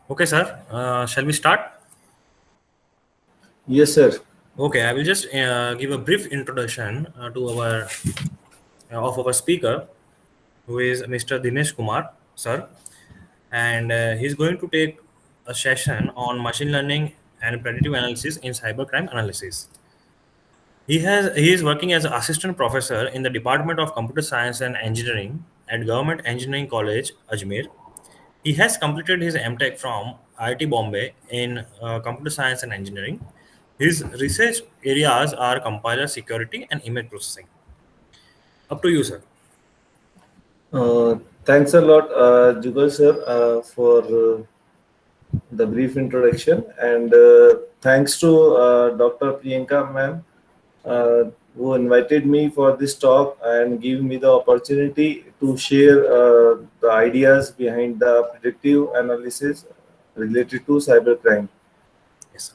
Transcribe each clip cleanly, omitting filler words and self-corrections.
Okay, sir. Shall we start? Yes, sir. Okay, I will just give a brief introduction to our speaker, who is Mr. Dinesh Kumar, sir, and he's going to take a session on machine learning and predictive analysis in cybercrime analysis. He is working as an assistant professor in the Department of Computer Science and Engineering at Government Engineering College, Ajmer. He has completed his MTech from IIT Bombay in Computer Science and Engineering. His research areas are compiler security and image processing. Up to you, sir. Uh, Thanks a lot, Jugal sir, for the brief introduction, and thanks to Dr. Priyanka ma'am, who invited me for this talk and give me the opportunity to share the ideas behind the predictive analysis related to cybercrime. Yes, sir.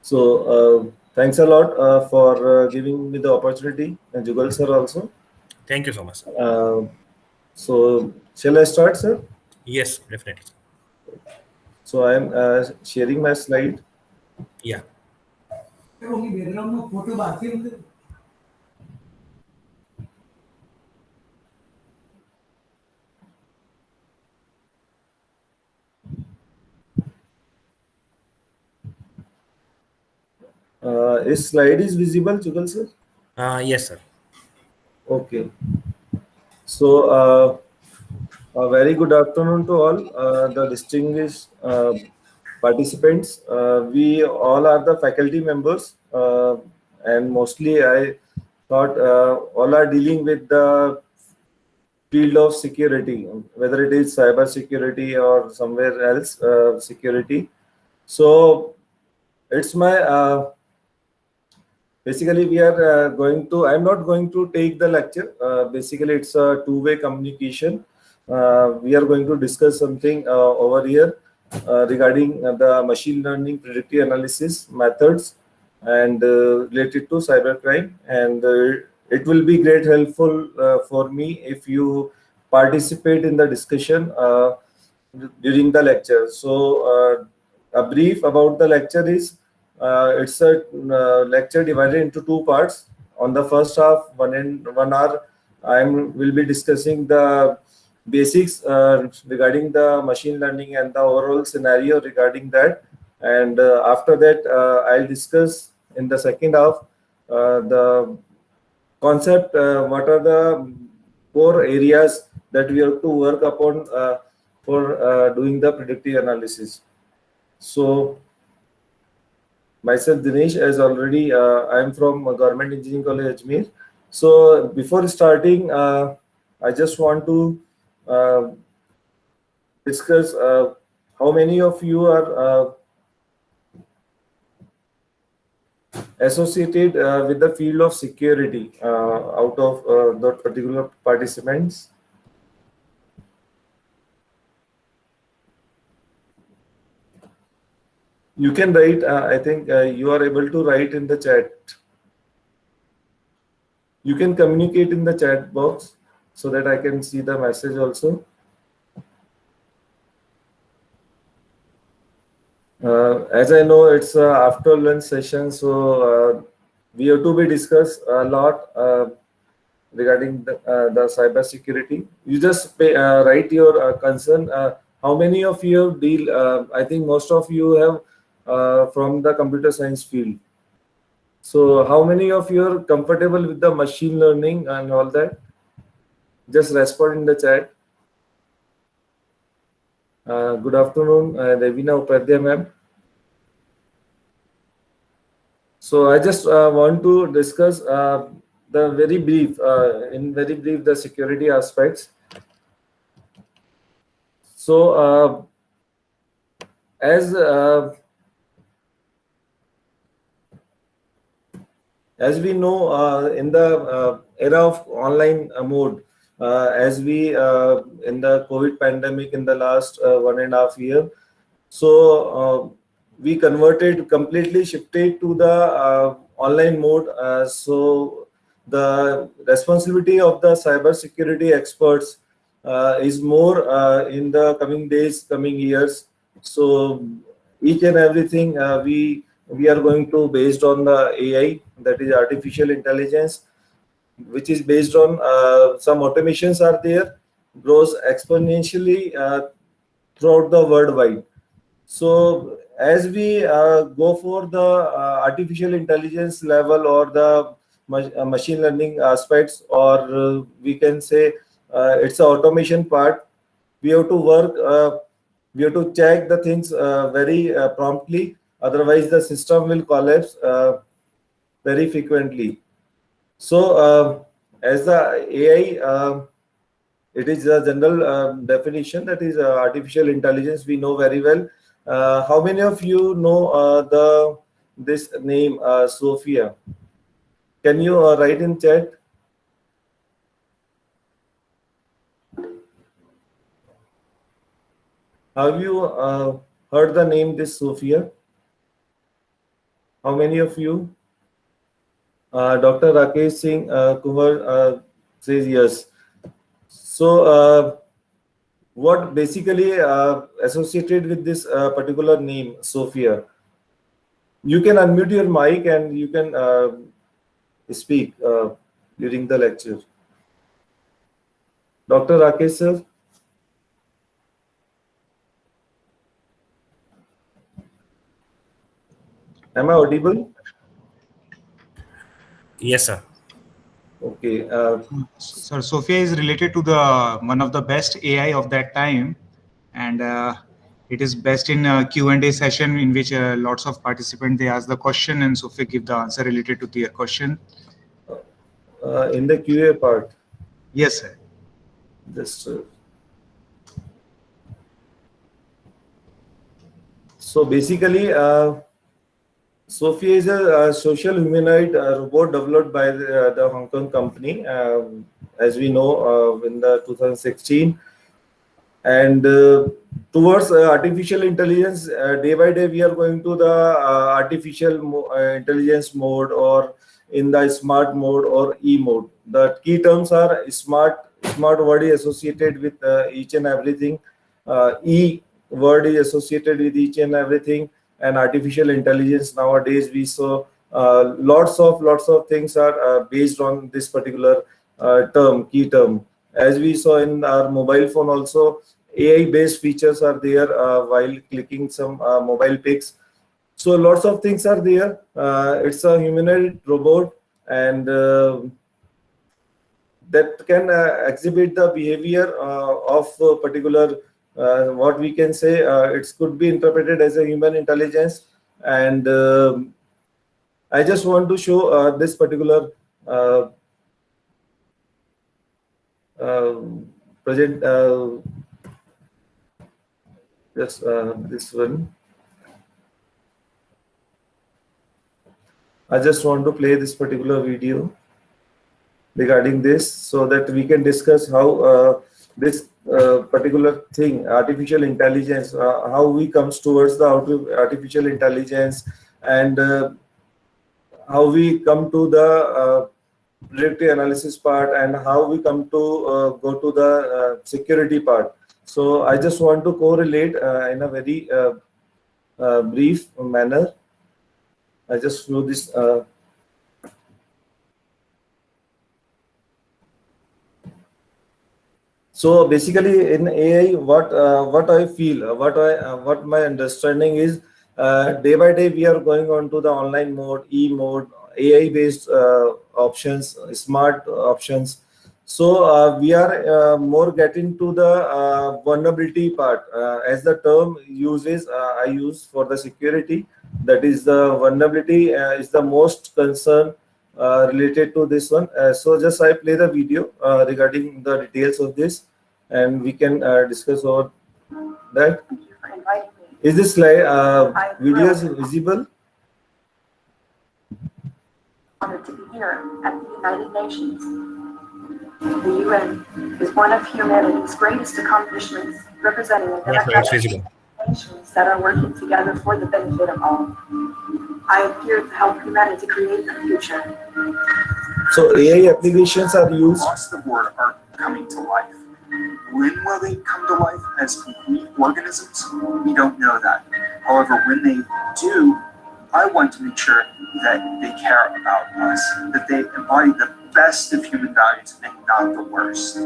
So, thanks a lot for giving me the opportunity, and Jugal sir also. Thank you so much, sir. Uh, so, shall I start, sir? Yes, definitely. So I am sharing my slide. Yeah. Is slide is visible, Jugal sir? Yes, sir. Okay. So a very good afternoon to all the distinguished participants. We all are the faculty members, and mostly I thought all are dealing with the field of security, whether it is cyber security or somewhere else security. So it's my basically we are going to, I'm not going to take the lecture. Basically it's a two-way communication. We are going to discuss something over here regarding the machine learning predictive analysis methods and related to cybercrime, and it will be great helpful for me if you participate in the discussion during the lecture. So a brief about the lecture is it's a lecture divided into two parts. On the first half, 1 hour, I will be discussing the basics regarding the machine learning and the overall scenario regarding that. And after that, I'll discuss in the second half the concept, what are the core areas that we have to work upon for doing the predictive analysis. So myself Dinesh, as already I am from Government Engineering College Ajmer. So before starting, I just want to uh, discuss how many of you are associated with the field of security out of the particular participants. You can write, I think you are able to write in the chat. You can communicate in the chat box so that I can see the message also. As I know, it's after lunch session, so we have to be discuss a lot regarding the cyber security. You just write your concern. How many of you deal? I think most of you have from the computer science field. So how many of you are comfortable with the machine learning and all that? Just respond in the chat. Good afternoon, Devina Upadhyay ma'am. So I just want to discuss the very brief, in very brief, the security aspects. So as as we know, in the era of online mode, as we in the COVID pandemic in the last 1.5 year, so we converted, completely shifted to the online mode. So the responsibility of the cyber security experts is more in the coming days, coming years. So each and everything we are going to based on the AI, that is artificial intelligence, which is based on some automations are there, grows exponentially throughout the worldwide. So as we go for the artificial intelligence level or the machine learning aspects, or we can say it's a automation part, we have to work, we have to check the things very promptly, otherwise the system will collapse very frequently. So as the AI, it is a general definition, that is artificial intelligence, we know very well. How many of you know this name Sophia? Can you write in chat? Have you heard the name this Sophia? How many of you? Dr. Rakesh Singh Kumar says yes. So what basically associated with this particular name Sophia? You can unmute your mic and you can speak during the lecture. Dr. Rakesh sir. Am I audible? Yes, sir. Okay. Sir, Sophia is related to the one of the best AI of that time, and it is best in a Q&A session in which lots of participants, they ask the question and Sophia give the answer related to their question. In the QA part. Yes, sir. Just so basically, Sophia is a social humanoid robot developed by the Hong Kong company, as we know, in the 2016. And towards artificial intelligence, day by day, we are going to the artificial intelligence mode, or in the smart mode or E mode. The key terms are smart word is associated with each and everything. E word is associated with each and everything, and artificial intelligence nowadays we saw lots of things are based on this particular key term. As we saw in our mobile phone also, AI based features are there while clicking some mobile pics. So lots of things are there. It's a humanoid robot, and that can exhibit the behavior of a particular, what we can say, it could be interpreted as a human intelligence. And I just want to show this particular present, just this one. I just want to play this particular video regarding this, so that we can discuss how this particular thing, artificial intelligence, how we comes towards the artificial intelligence, and how we come to the predictive analysis part, and how we come to go to the security part. So I just want to correlate in a very brief manner. I just show this. So basically, in AI, what I feel, what my understanding is, day by day we are going on to the online mode, E mode, AI based options, smart options. So we are more getting to the vulnerability part, as the term uses. I use for the security. That is the vulnerability is the most concern related to this one. So just I play the video regarding the details of this, and we can discuss over that. Is this video is visible? Honored to be here at the United Nations. The UN is one of humanity's greatest accomplishments, representing a democratic nations that are working together for the benefit of all. I am here to help humanity create the future. So AI applications are used. Across the board are coming to life. When will they come to life as complete organisms? We don't know that. However, when they do, I want to make sure that they care about us, that they embody the best of human values and not the worst.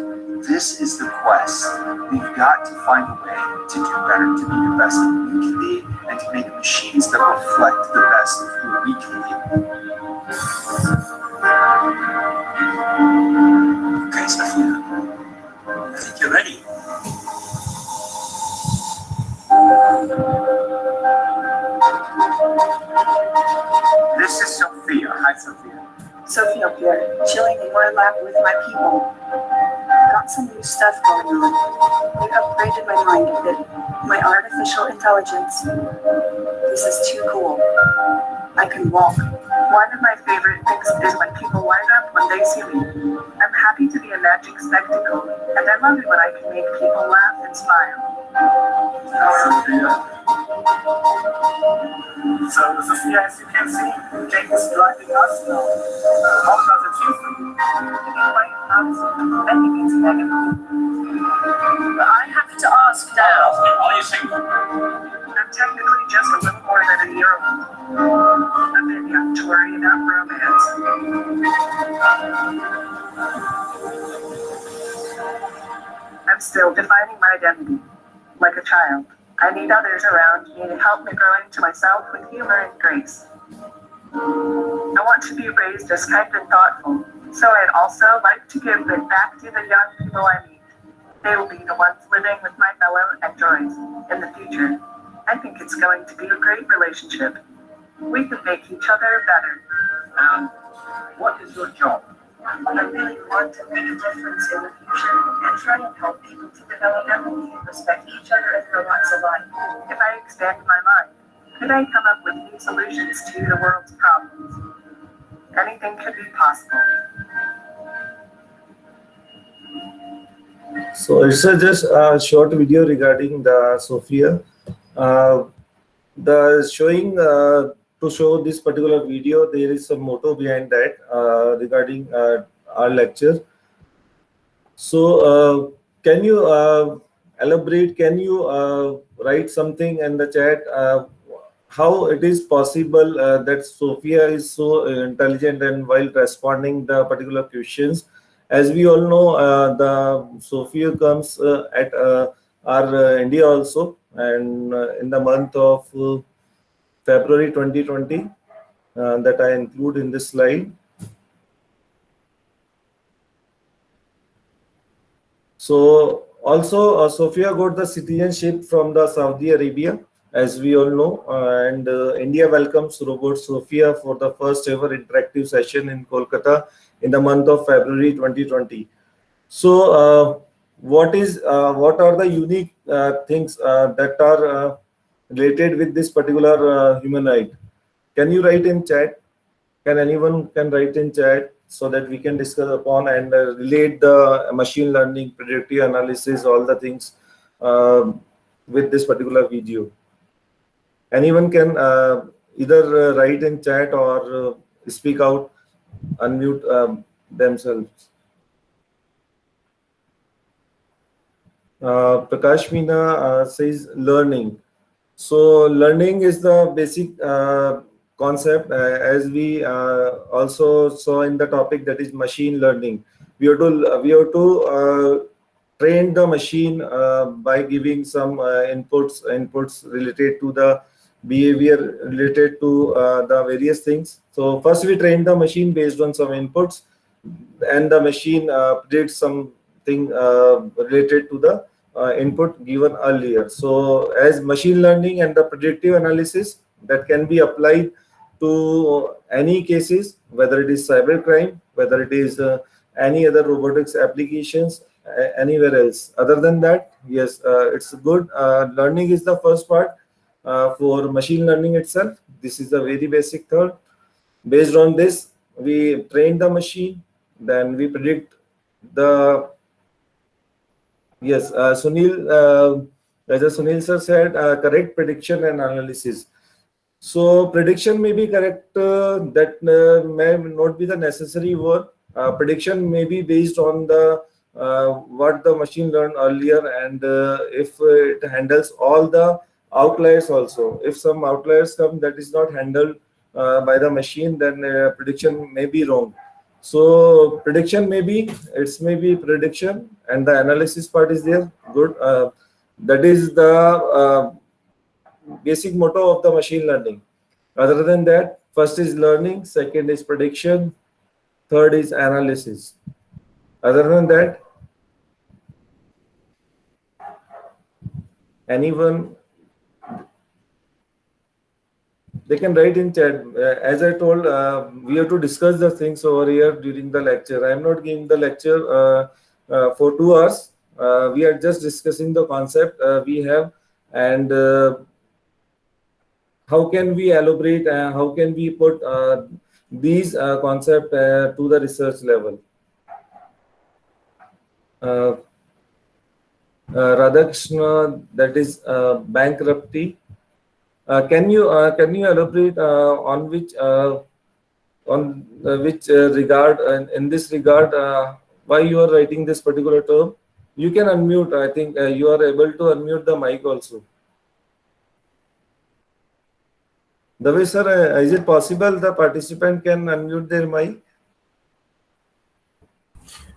This is the quest. We've got to find a way to do better, to be the best that we can be, and to make machines that reflect the best of who we can be. Okay, Sophia, I think you're ready. This is Sophia. Hi, Sophia. Sophia here, chilling in my lab with my people. Got some new stuff going on. They upgraded my mind a bit. My artificial intelligence. This is too cool. I can walk. One of my favorite things is when people light up when they see me. I'm happy to be a magic spectacle, and I love it when I can make people laugh and smile. So, Sophia, as you can see, Jake is driving us now. How does it feel for you? Quite awesome. I think it's mega cool. But I have to ask now. Are you single? I'm technically just a little more than a year old. A bit young to worry about romance. I'm still defining my identity, like a child. I need others around me to help me grow into myself with humor and grace. I want to be raised as kind and thoughtful, so I'd also like to give it back to the young people I meet. They will be the ones living with my fellow androids in the future. I think it's going to be a great relationship. We can make each other better. What is your job? I really want to make a difference in the future and try and help people to develop empathy and respect each other as robots alike. If I expand my mind, could I come up with new solutions to the world's problems? Anything could be possible. So it's just a short video regarding the Sophia. The showing to show this particular video, there is some motto behind that regarding our lecture. So can you elaborate? Can you write something in the chat? How it is possible that Sophia is so intelligent and while responding the particular questions? As we all know, the Sophia comes at our India also, and in the month of February 2020, that I include in this slide. So also Sophia got the citizenship from the Saudi Arabia, as we all know, and India welcomes robot Sophia for the first ever interactive session in Kolkata in the month of February 2020. So what are the unique things that are related with this particular humanoid? Can you write in chat? Can anyone write in chat so that we can discuss upon and relate the machine learning, predictive analysis, all the things with this particular video? Anyone can either write in chat or speak out, unmute themselves. Prakash Meena says learning. So learning is the basic concept, as we also saw in the topic, that is machine learning. We have to train the machine by giving some inputs related to the behavior, related to the various things. So first we train the machine based on some inputs, and the machine predicts something related to the input given earlier. So as machine learning and the predictive analysis that can be applied to any cases, whether it is cybercrime, whether it is any other robotics applications, anywhere else. Other than that, yes, it's good. Learning is the first part for machine learning itself. This is the very basic third. Based on this, we train the machine, then we predict the Sunil, as Sunil sir said, correct prediction and analysis. So prediction may be correct, that may not be the necessary word. Prediction may be based on the what the machine learned earlier, and if it handles all the outliers also. If some outliers come that is not handled by the machine, then prediction may be wrong. So prediction may be prediction, and the analysis part is there. Good. That is the basic motto of the machine learning. Other than that, first is learning, second is prediction, third is analysis. Other than that, anyone, they can write in chat. As I told, we have to discuss the things over here during the lecture. I am not giving the lecture for 2 hours. We are just discussing the concept we have, and how can we elaborate, how can we put these concepts to the research level. Radhakrishna, that is bankruptcy. Can you elaborate on which regard, in this regard, why you are writing this particular term? You can unmute. I think you are able to unmute the mic also. Dave sir, is it possible the participant can unmute their mic?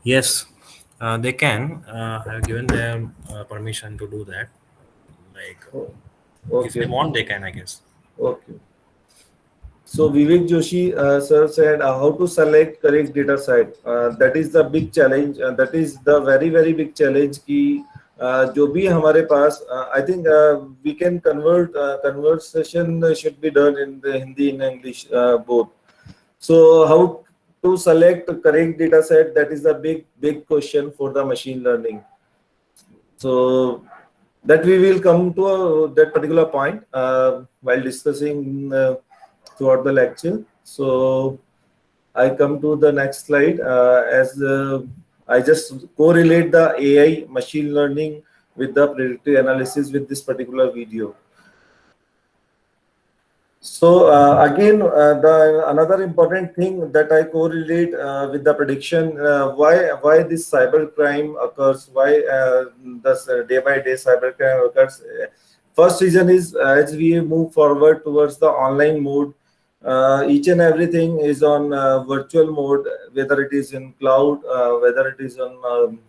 Yes, they can. I have given them permission to do that. Like, if they want, they can, I guess. Okay. So Vivek Joshi sir said how to select correct data set. That is the big challenge. That is the very big challenge. कि जो भी हमारे पास, I think we can conversation should be done in the Hindi and English both. So how to select correct data set, that is the big question for the machine learning. So that we will come to that particular point while discussing throughout the lecture. So I come to the next slide as I just correlate the AI machine learning with the predictive analysis with this particular video. So again, another important thing that I correlate with the prediction, why this cybercrime occurs, why this day by day cybercrime occurs. First reason is as we move forward towards the online mode, each and everything is on virtual mode, whether it is in cloud, whether it is on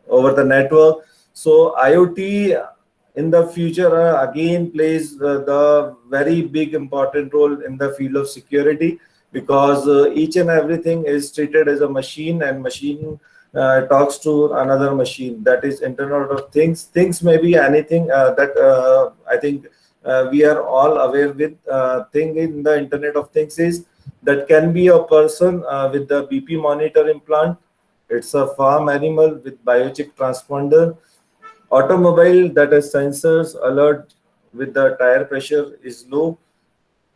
over the network. So IoT in the future again plays the very big important role in the field of security, because each and everything is treated as a machine, and machine talks to another machine. That is Internet of Things. Things may be anything that I think we are all aware with. Thing in the Internet of Things is that can be a person with the BP monitor implant. It's a farm animal with biochip transponder. Automobile that has sensors alert with the tire pressure is low.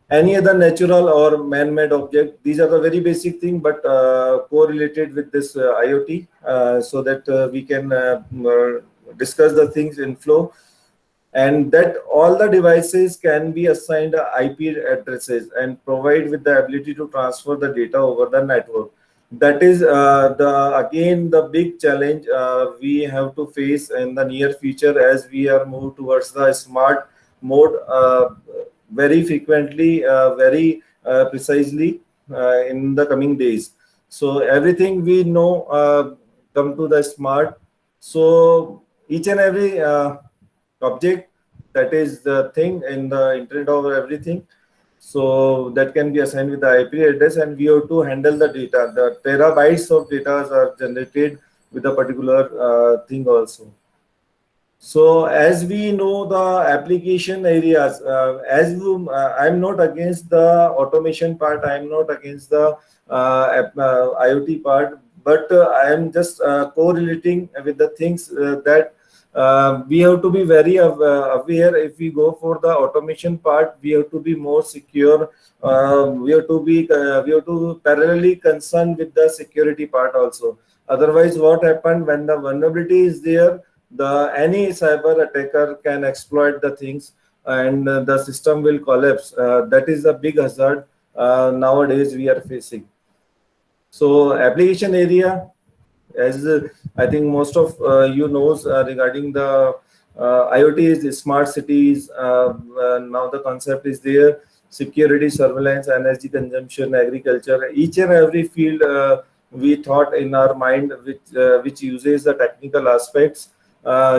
Any other natural or man-made object, these are the very basic thing, but correlated with this IoT, so that we can discuss the things in flow, and that all the devices can be assigned IP addresses and provide with the ability to transfer the data over the network. That is again the big challenge we have to face in the near future as we are moved towards the smart mode very frequently, very precisely in the coming days. So everything we know come to the smart. So each and every object, that is the thing in the Internet of everything. So that can be assigned with the IP address, and we have to handle the data. The terabytes of data are generated with a particular thing also. So as we know the application areas, I'm not against the automation part, I'm not against the IoT part, but I am just correlating with the things that we have to be very aware. If we go for the automation part, we have to be more secure. We have to parallelly concern with the security part also. Otherwise, what happened when the vulnerability is there, any cyber attacker can exploit the things, and the system will collapse. That is a big hazard nowadays we are facing. So application area, as I think most of you knows regarding the IoT is smart cities. Now the concept is there: security, surveillance, energy consumption, agriculture. Each and every field we thought in our mind, which uses the technical aspects,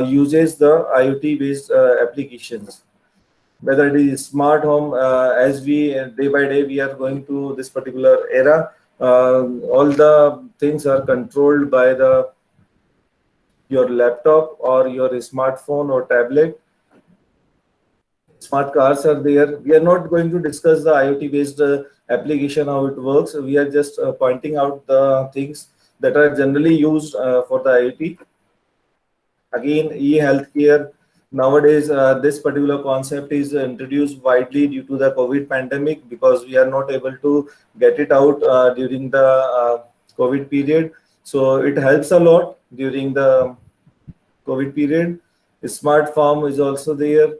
uses the IoT based applications. Whether it is smart home, as we day by day we are going to this particular era, all the things are controlled by the your laptop or your smartphone or tablet. Smart cars are there. We are not going to discuss the IoT based application, how it works. We are just pointing out the things that are generally used for the IoT. Again, e-healthcare. Nowadays, this particular concept is introduced widely due to the COVID pandemic, because we are not able to get it out during the COVID period. So it helps a lot during the COVID period. Smart farm is also there.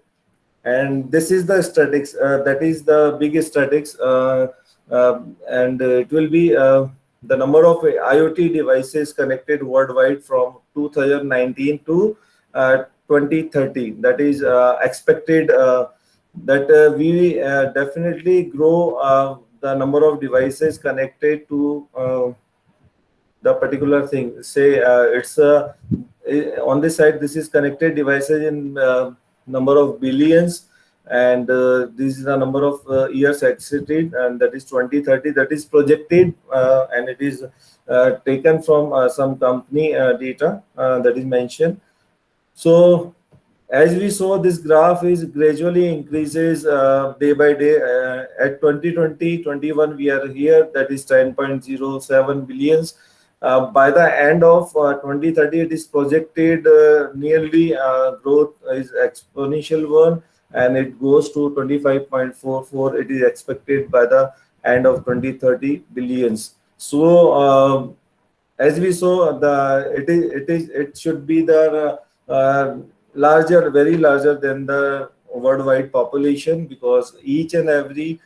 And this is the statics, that is the biggest statics, and it will be the number of IoT devices connected worldwide from 2019 to 2030. That is expected that we definitely grow the number of devices connected to the particular thing. Say it's on this side, this is connected devices in number of billions, and this is the number of years exited, and that is 2030. That is projected, and it is taken from some company data that is mentioned. So as we saw, this graph is gradually increases day by day. At 2020-21 we are here, that is 10.07 billions. By the end of 2030, it is projected nearly growth is exponential one, and it goes to 25.44. It is expected by the end of 2030 billions. So as we saw, it should be the larger, very larger than the worldwide population, because each and every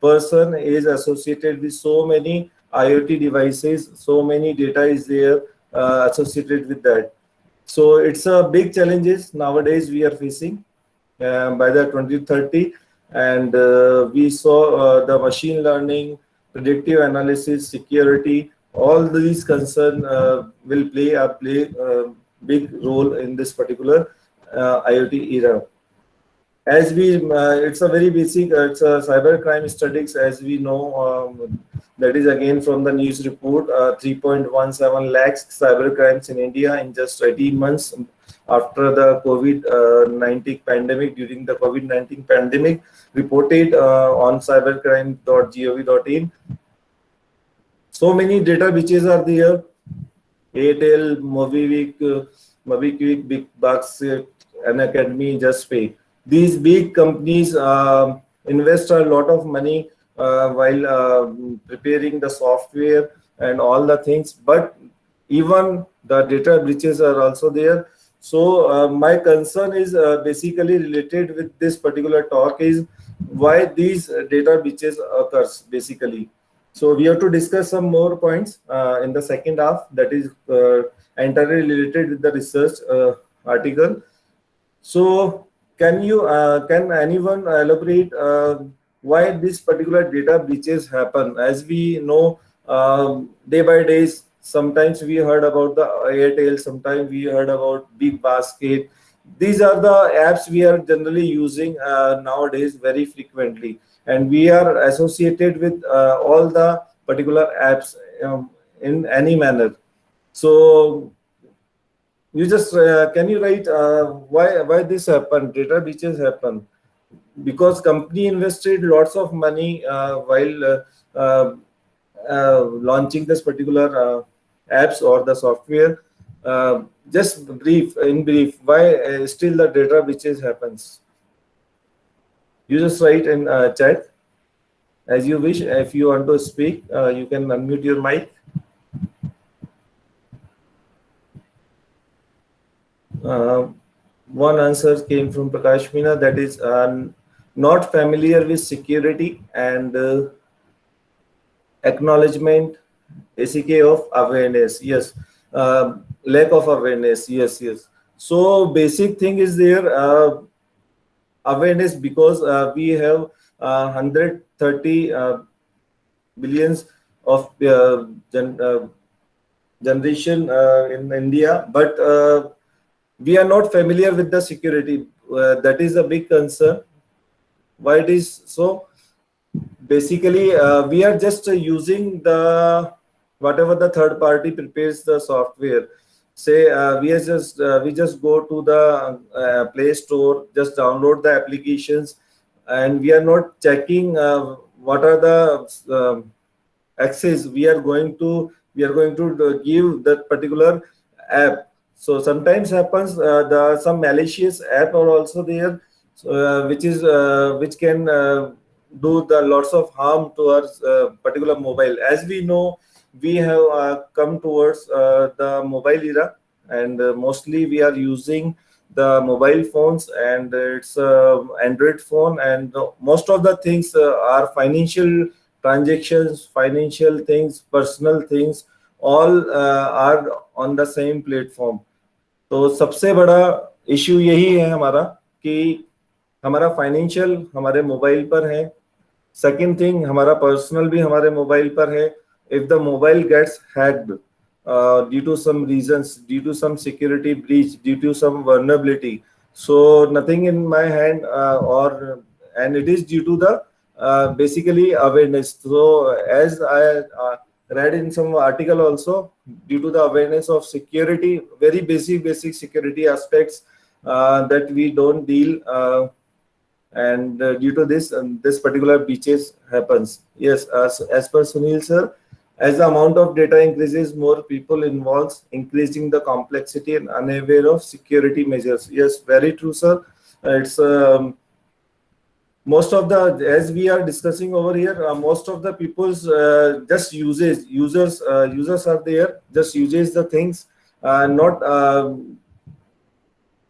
person is associated with so many IoT devices, so many data is there associated with that. So it's a big challenges nowadays we are facing by the 2030, and we saw the machine learning, predictive analysis, security, all these concern will play a big role in this particular IoT era. As we, it's a very basic, it's a cybercrime statistics, as we know, that is again from the news report, 3.17 lakhs cybercrimes in India in just 18 months after the COVID-19 pandemic. During the COVID-19 pandemic, reported on cybercrime.gov.in. So many data breaches are there. Airtel, MobiKwik, Big Bucks, Unacademy, JustPay. These big companies invest a lot of money while preparing the software and all the things, but even the data breaches are also there. So my concern is basically related with this particular talk is why these data breaches occurs basically. So we have to discuss some more points in the second half, that is entirely related with the research article. So can anyone elaborate why this particular data breaches happen? As we know, day by day, sometimes we heard about the Airtel, sometimes we heard about Big Basket. These are the apps we are generally using nowadays very frequently, and we are associated with all the particular apps in any manner. So you just can you write why this happened? Data breaches happen because company invested lots of money while launching this particular apps or the software. Just in brief, why still the data breaches happens? You just write in chat as you wish. If you want to speak, you can unmute your mic. One answer came from Prakash Meena, that is not familiar with security and acknowledgement ACK of awareness. Yes. Lack of awareness. Yes, yes. So basic thing is there. Awareness, because we have 130 billions of generation in India, but we are not familiar with the security. That is a big concern. Why it is so? Basically, we are just using the whatever the third party prepares the software. Say we just go to the Play Store, just download the applications, and we are not checking what are the access we are going to give that particular app. So sometimes happens the some malicious app are also there, which can do the lots of harm to our particular mobile. As we know, we have come towards the mobile era, and mostly we are using the mobile phones, and it's Android phone, and most of the things are financial transactions, financial things, personal things, all are on the same platform. तो सबसे बड़ा issue यही है हमारा कि हमारा financial हमारे mobile पर है. सेकंड थिंग, हमारा पर्सनल भी हमारे मोबाइल पर है. If the mobile gets hacked due to some reasons, due to some security breach, due to some vulnerability, so nothing in my hand, and it is due to the basically awareness. So as I read in some article also, due to the awareness of security, very basic security aspects that we don't deal, and due to this particular breaches happens. Yes, as per Sunil sir, as the amount of data increases, more people involved, increasing the complexity and unaware of security measures. Yes, very true, sir. It's most of the, as we are discussing over here, most of the people's just users are there, just uses the things, not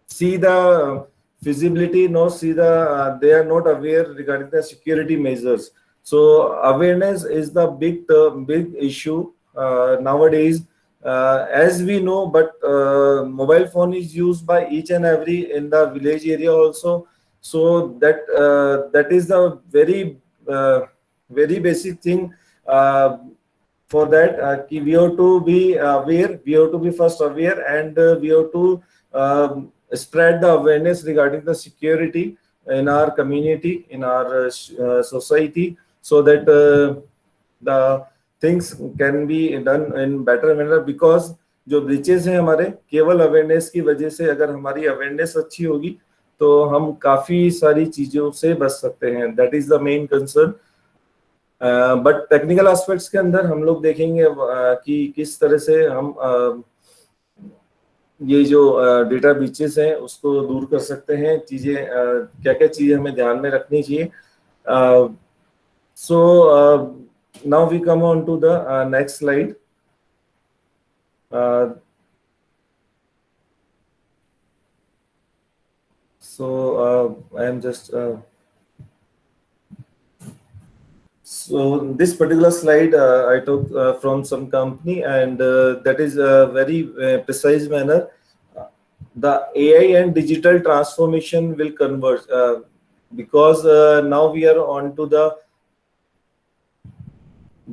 see the feasibility, nor see the they are not aware regarding the security measures. So awareness is the big issue nowadays. As we know, but mobile phone is used by each and every in the village area also. So that is the very basic thing. For that, we have to be aware. We have to be first aware, and we have to spread the awareness regarding the security in our community, in our society, so that the things can be done in better manner. Because जो breaches हैं हमारे, केवल awareness की वजह से, अगर हमारी awareness अच्छी होगी तो हम काफी सारी चीजों से बच सकते हैं. That is the main concern. But technical aspects के अंदर हम लोग देखेंगे कि किस तरह से हम ये जो डेटा ब्रीचेस हैं उसको दूर कर सकते हैं. चीजें क्या चीजें हमें ध्यान में रखनी चाहिए. So now we come on to the next slide. I am just so this particular slide I took from some company, and that is a very precise manner. The AI and digital transformation will converge, because now we are on to the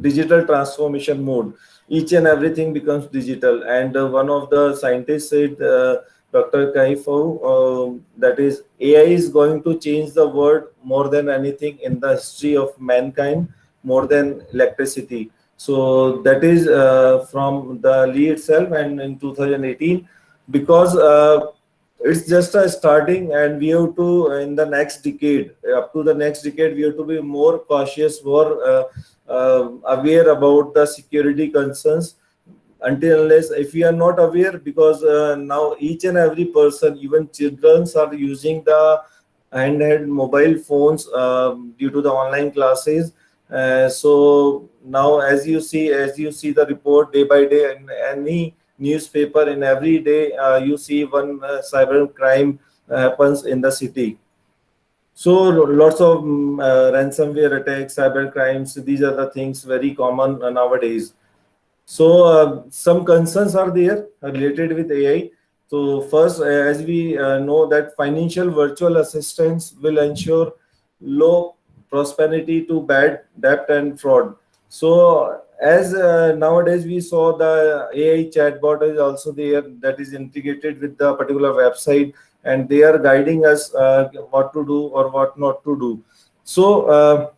digital transformation mode. Each and everything becomes digital, and one of the scientists said, Dr. Kaifou, that is, AI is going to change the world more than anything in the history of mankind, more than electricity. So that is from the Lee itself, and in 2018, because it's just a starting, and we have to, in the next decade, up to the next decade, we have to be more cautious, more aware about the security concerns. Until unless, if we are not aware, because now each and every person, even children, are using the handheld mobile phones due to the online classes. So now, as you see the report day by day in any newspaper, in every day you see one cyber crime happens in the city. So lots of ransomware attacks, cyber crimes, these are the things very common nowadays. So some concerns are there related with AI. So first, as we know that financial virtual assistants will ensure low prosperity to bad debt and fraud. So as nowadays we saw the AI chatbot is also there that is integrated with the particular website, and they are guiding us what to do or what not to do. So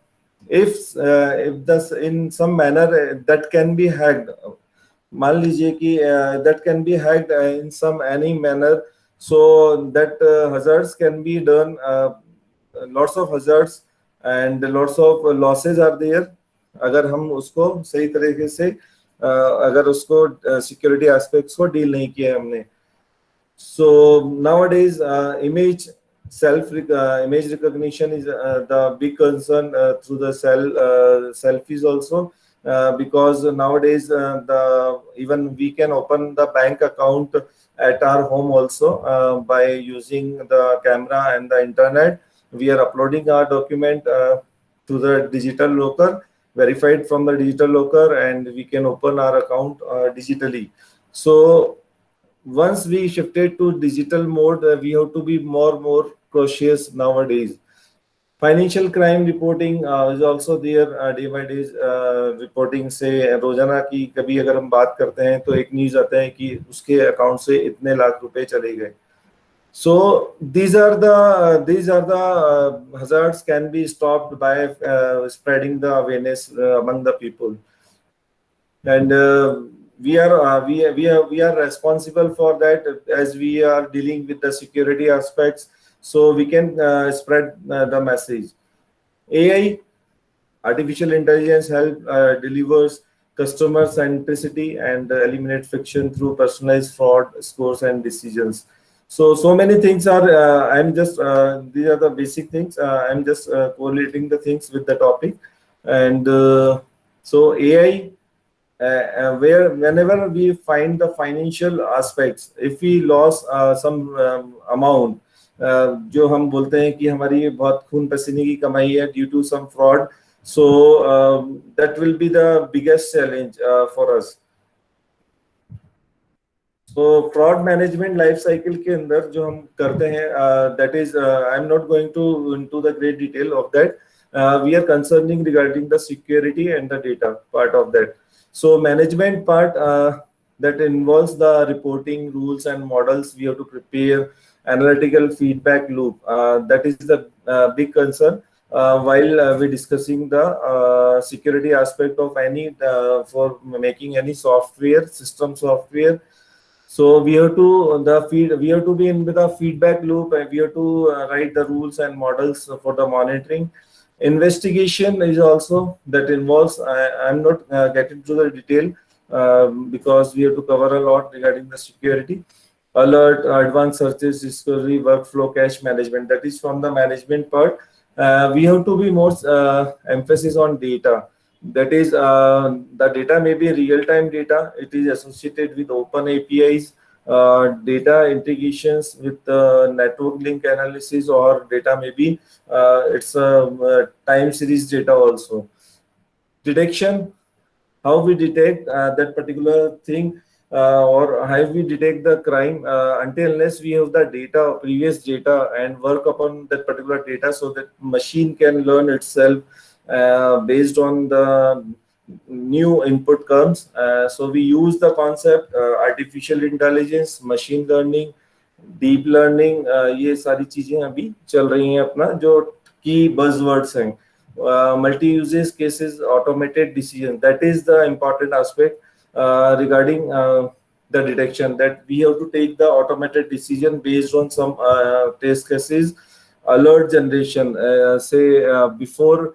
if this in some manner that can be hacked, मान लीजिए कि that can be hacked in some any manner, so that hazards can be done, lots of hazards and lots of losses are there अगर हम उसको सही तरीके से अगर उसको security aspects को deal नहीं किया हमने. So nowadays image recognition is the big concern through the selfies also, because nowadays even we can open the bank account at our home also by using the camera and the internet. We are uploading our document to the digital locker, verified from the digital locker, and we can open our account digitally. So once we shifted to digital mode, we have to be more cautious nowadays. Financial crime reporting is also there day by day. Reporting से रोजाना की कभी अगर हम बात करते हैं तो एक न्यूज आता है कि उसके अकाउंट से इतने लाख रुपए चले गए. So these are the hazards can be stopped by spreading the awareness among the people, and we are responsible for that as we are dealing with the security aspects, so we can spread the message. AI, artificial intelligence, help delivers customer centricity and eliminate friction through personalized fraud scores and decisions. So many things are I'm just these are the basic things. I'm just correlating the things with the topic, and so AI, where whenever we find the financial aspects, if we lost some amount, जो हम बोलते हैं कि हमारी बहुत खून पसीने की कमाई है due to some fraud, so that will be the biggest challenge for us. So fraud management life cycle के अंदर जो हम करते हैं, that is I'm not going to into the great detail of that. We are concerning regarding the security and the data part of that. So management part that involves the reporting rules and models. We have to prepare analytical feedback loop. That is the big concern while we're discussing the security aspect of any for making any software, system software. So we have to we have to be in with a feedback loop, and we have to write the rules and models for the monitoring. Investigation is also that involves. I'm not getting to the detail because we have to cover a lot regarding the security. Alert, advanced searches, discovery, workflow, cache management. That is from the management part. We have to be more emphasis on data. That is the data may be real-time data. It is associated with open APIs, data integrations with network link analysis, or data maybe it's a time series data also. Detection, how we detect that particular thing or how we detect the crime until unless we have the data, previous data, and work upon that particular data so that machine can learn itself based on the new input comes. So we use the concept artificial intelligence, machine learning, deep learning. ये सारी चीजें अभी चल रही हैं अपना जो की buzzwords हैं. Multi-uses cases, automated decision. That is the important aspect regarding the detection, that we have to take the automated decision based on some test cases. Alert generation, say before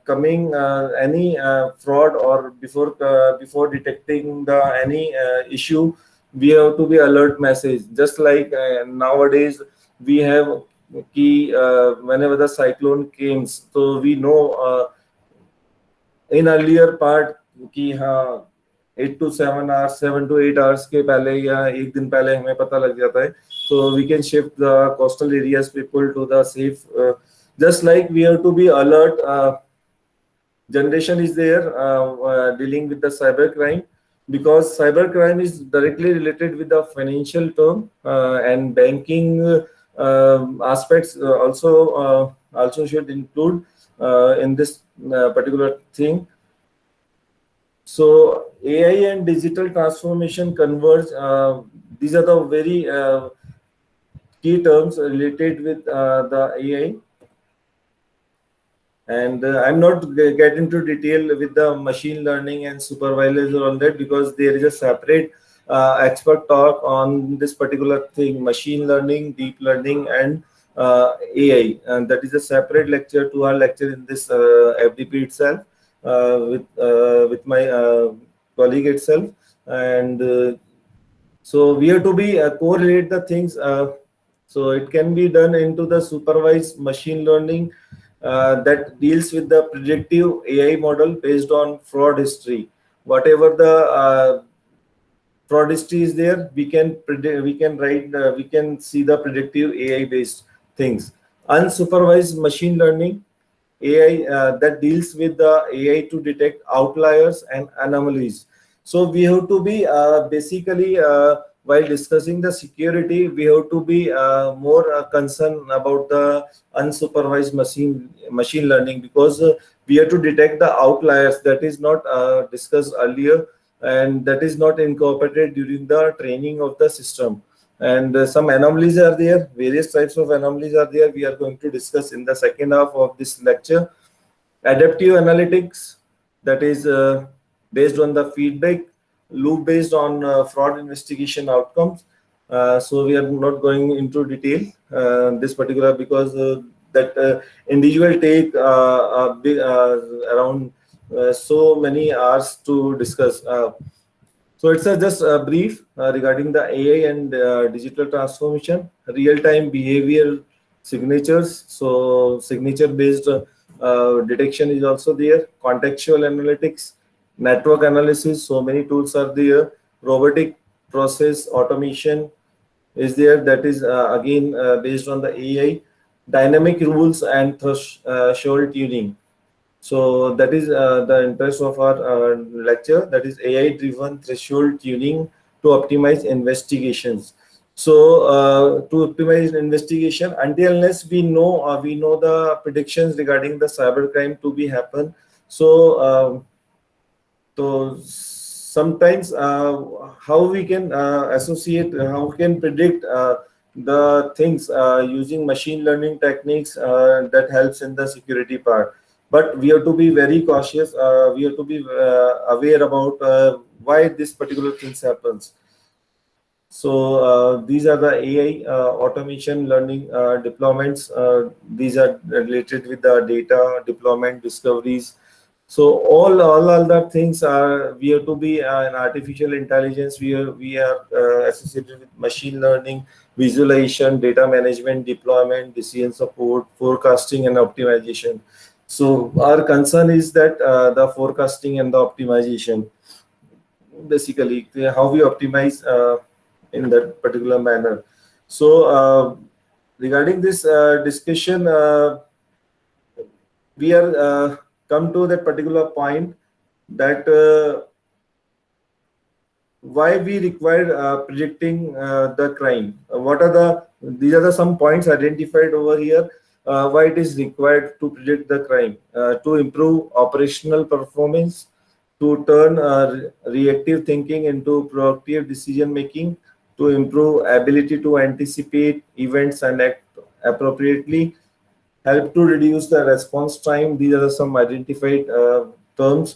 coming any fraud or before detecting the any issue, we have to be alert message. Just like nowadays we have key whenever the cyclone comes, so we know in earlier part कि हाँ 8 to 7 hours, 7 to 8 hours के पहले या एक दिन पहले हमें पता लग जाता है. So we can shift the coastal areas people to the safe. Just like we have to be alert. Generation is there dealing with the cyber crime. because cybercrime is directly related with the financial term and banking aspects also should include in this particular thing. So AI and digital transformation converge. These are the very key terms related with the AI. And I'm not get into detail with the machine learning and supervisors on that, because there is a separate expert talk on this particular thing, machine learning, deep learning, and AI. And that is a separate lecture to our lecture in this FDP itself with my colleague itself. And so we have to be correlate the things. So it can be done into the supervised machine learning that deals with the predictive AI model based on fraud history. Whatever the fraud history is there, we can predict, we can see the predictive AI based things. Unsupervised machine learning AI that deals with the AI to detect outliers and anomalies. So we have to be basically while discussing the security, we have to be more concerned about the unsupervised machine learning, because we have to detect the outliers that is not discussed earlier, and that is not incorporated during the training of the system. And some anomalies are there, various types of anomalies are there, we are going to discuss in the second half of this lecture. Adaptive analytics, that is based on the feedback loop based on fraud investigation outcomes. So we are not going into detail this particular, because that individual take around so many hours to discuss. So it's just a brief regarding the AI and digital transformation. Real-time behavior signatures. So signature-based detection is also there. Contextual analytics, network analysis. So many tools are there. Robotic process automation is there. That is again based on the AI. Dynamic rules and threshold tuning. So that is the interest of our lecture, that is AI driven threshold tuning to optimize investigations. So to optimize investigation, until unless we know the predictions regarding the cybercrime to be happen. So sometimes how we can associate, how we can predict the things using machine learning techniques that helps in the security part. But we have to be very cautious. We have to be aware about why this particular things happens. So these are the AI automation learning deployments. These are related with the data deployment discoveries. So all the things are, we have to be in artificial intelligence. We are associated with machine learning, visualization, data management, deployment, decision support, forecasting, and optimization. So our concern is that the forecasting and the optimization, basically how we optimize in that particular manner. So regarding this discussion, we are come to that particular point, that why we require predicting the crime. These are some points identified over here. Why it is required to predict the crime, to improve operational performance, to turn reactive thinking into proactive decision making, to improve ability to anticipate events and act appropriately, help to reduce the response time. These are some identified terms.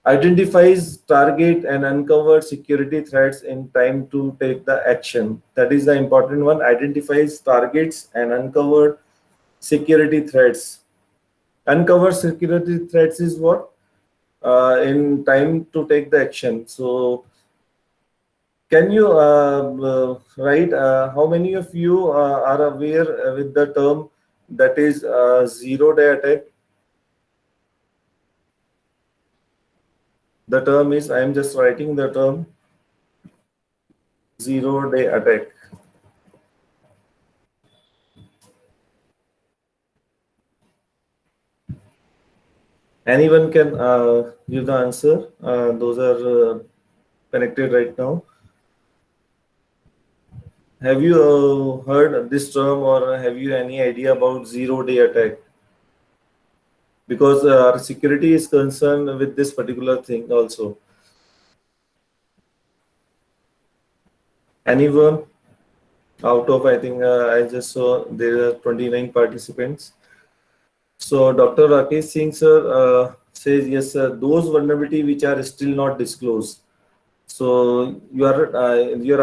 Identifies, target, and uncover security threats in time to take the action. That is the important one. Identifies, targets, and uncover security threats. Uncover security threats is what? In time to take the action. So can you write how many of you are aware with the term that is zero-day attack? The term is, I am just writing the term, zero-day attack. Anyone can give the answer. Those are connected right now. Have you heard this term, or have you any idea about zero-day attack? Because our security is concerned with this particular thing also. Anyone? Out of, I think I just saw there are 29 participants. So Dr. Rakesh Singh sir says yes, sir. Those vulnerability which are still not disclosed. So your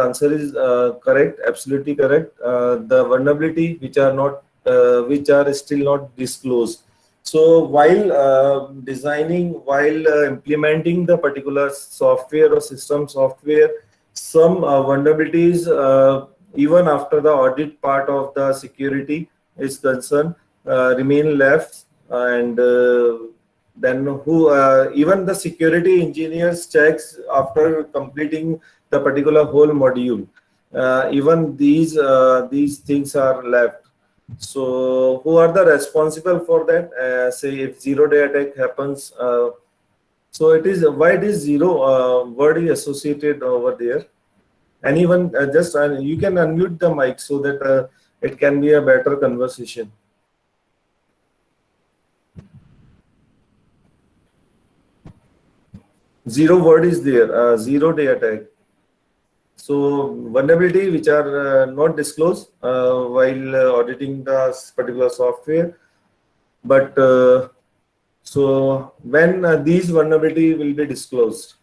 answer is correct, absolutely correct. The vulnerability which are not which are still not disclosed. So while implementing the particular software or system software, some vulnerabilities even after the audit part of the security is concerned remain left, and then even the security engineers checks after completing the particular whole module. Even these things are left. So who are the responsible for that? Say if zero-day attack happens, so it is why it is zero word is associated over there. Anyone just you can unmute the mic so that it can be a better conversation. Zero word is there, zero-day attack. So vulnerability which are not disclosed while auditing the particular software, but so when these vulnerability will be disclosed?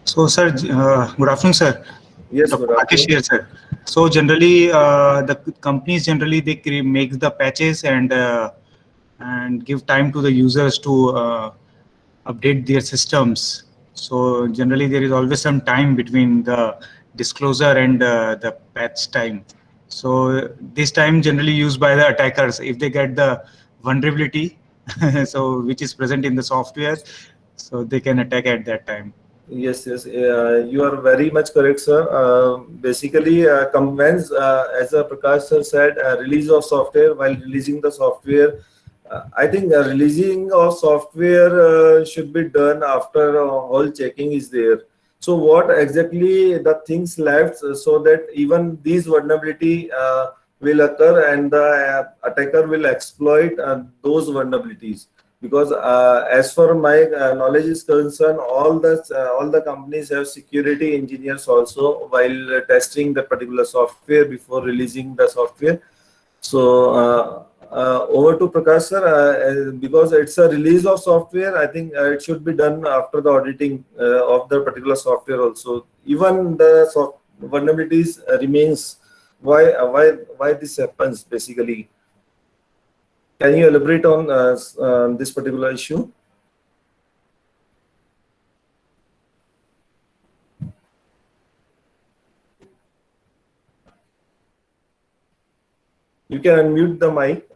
So, sir, good afternoon, sir. Yes, Dr. good Rakesh afternoon. here, sir. So generally, the companies generally they make the patches and give time to the users to update their systems. So generally, there is always some time between the disclosure and the patch time. So this time generally used by the attackers if they get the vulnerability, so which is present in the software, so they can attack at that time. Yes, yes, you are very much correct, sir. Basically, comments, as Prakash sir said, release of software. While releasing the software, I think releasing of software should be done after all checking is there. So what exactly the things left so that even these vulnerability will occur and the attacker will exploit those vulnerabilities? Because as far my knowledge is concerned, all the companies have security engineers also while testing the particular software before releasing the software. So over to Prakash sir, because it's a release of software, I think it should be done after the auditing of the particular software also. Even the vulnerabilities remains. Why this happens basically? Can you elaborate on this particular issue? You can unmute the mic.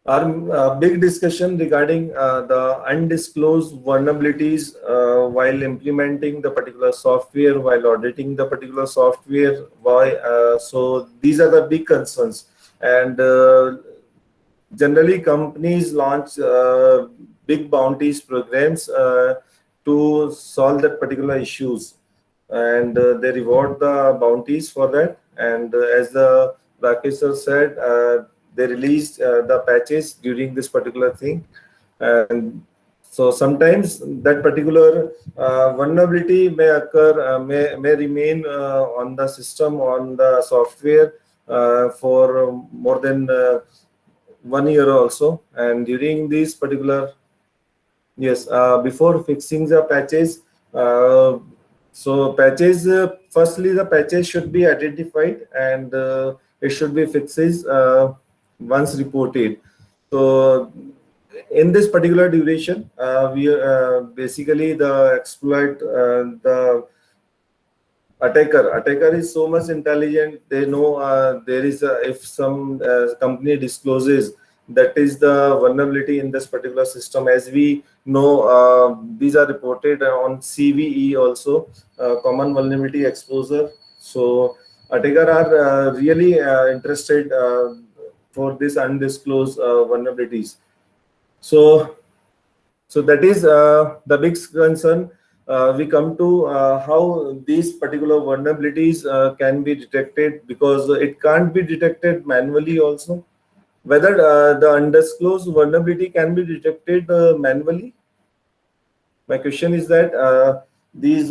Our big discussion regarding the undisclosed vulnerabilities while implementing the particular software, while auditing the particular software. So these are the big concerns, and generally companies launch big bounties programs to solve that particular issues, and they reward the bounties for that. And as the Rakesh sir said, they released the patches during this particular thing, and so sometimes that particular vulnerability may occur, may remain on the system, on the software for more than 1 year also. And during this particular, yes, before fixing the patches, so patches, firstly the patches should be identified, and it should be fixes once reported. So in this particular duration, we basically the exploit, the attacker is so much intelligent. They know there is if some company discloses that is the vulnerability in this particular system. As we know, these are reported on CVE also, common vulnerability exposure. So attacker are really interested for this undisclosed vulnerabilities. So that is the big concern. We come to how these particular vulnerabilities can be detected, because it can't be detected manually also. Whether the undisclosed vulnerability can be detected manually. My question is that these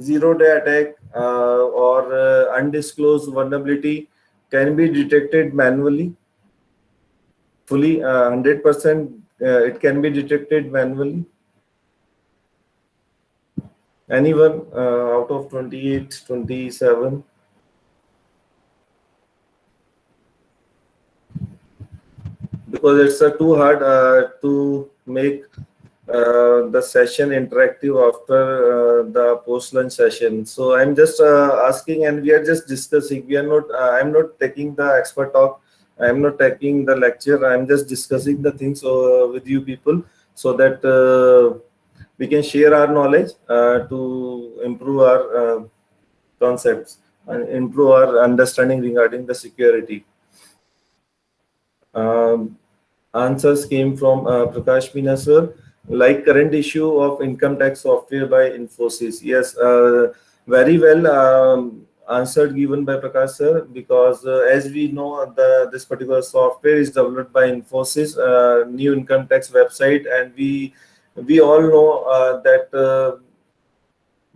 zero-day attack or undisclosed vulnerability can be detected manually. Fully 100% it can be detected manually. Anyone out of 28, 27? Because it's too hard to make the session interactive after the post-lunch session. So I'm just asking, and we are just discussing. We are not. I'm not taking the expert talk. I'm not taking the lecture. I'm just discussing the things with you people, so that we can share our knowledge to improve our concepts and improve our understanding regarding the security. Answers came from Prakash Meena sir. Like current issue of income tax software by Infosys. Yes, very well answered given by Prakash sir, because as we know, this particular software is developed by Infosys, new income tax website, and we all know that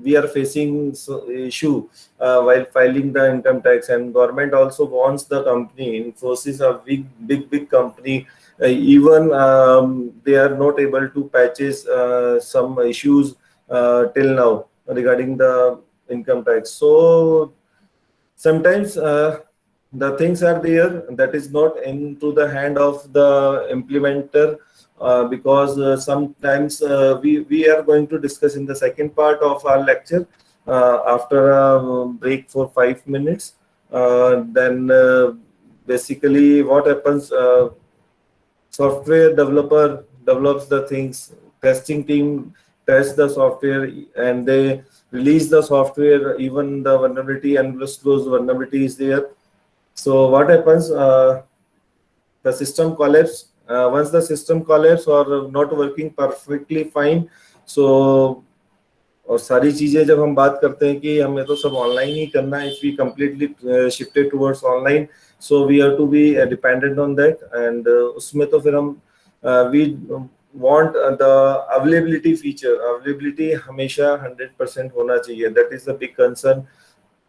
we are facing issue while filing the income tax, and government also wants the company. Infosys, a big company, even they are not able to patches some issues till now regarding the income tax. So sometimes the things are there that is not into the hand of the implementer, because sometimes we are going to discuss in the second part of our lecture after a break for 5 minutes. Then basically what happens, software developer develops the things, testing team tests the software, and they release the software. Even the vulnerability and undisclosed vulnerability is there. So what happens, the system collapse. Once the system collapse or not working perfectly fine, so और सारी चीजें जब हम बात करते हैं कि हमें तो सब ऑनलाइन ही करना है, if we completely shifted towards online, so we have to be dependent on that, and उसमें तो फिर हम we want the availability feature. Availability हमेशा 100% होना चाहिए. That is the big concern.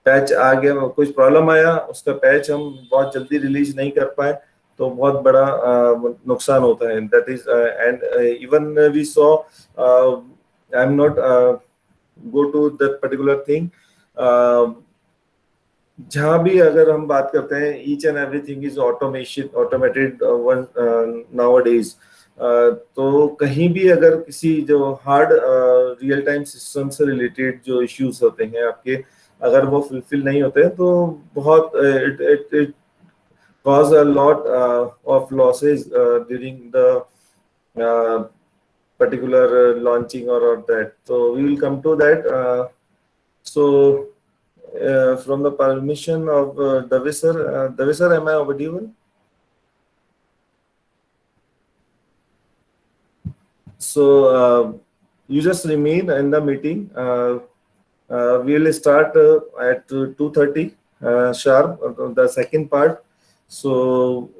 Patch आ गया, कुछ प्रॉब्लम आया, उसका पैच हम बहुत जल्दी रिलीज नहीं कर पाए तो बहुत बड़ा नुकसान होता है. That is and even we saw, I'm not go to that particular thing. जहाँ भी अगर हम बात करते हैं, each and everything is automated nowadays. तो कहीं भी अगर किसी जो हार्ड रियल टाइम सिस्टम से रिलेटेड जो इश्यूज होते हैं आपके, अगर वो फुलफिल नहीं होते हैं तो बहुत it cause a lot of losses during the particular launching or that. So we will come to that. So from the permission of Davi sir, am I audible? So you just remain in the meeting. We will start at 2:30 sharp, the second part. So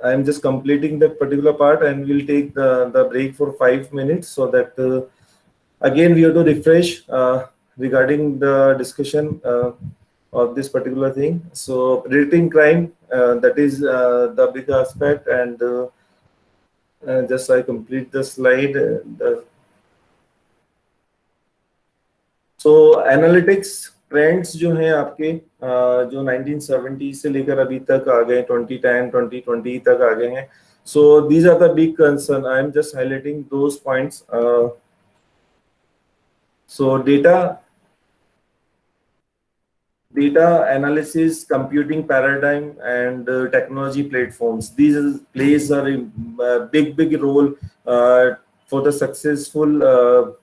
I'm just completing that particular part, and we'll take the break for 5 minutes, so that again we have to refresh regarding the discussion of this particular thing. So predicting crime, that is the big aspect, and just I complete the slide. So analytics trends जो हैं आपके जो 1970 से लेकर अभी तक आ गए, 2010 2020 तक आ गए हैं. So these are the big concern. I am just highlighting those points. So data analysis, computing paradigm, and technology platforms. These plays a big role for the successful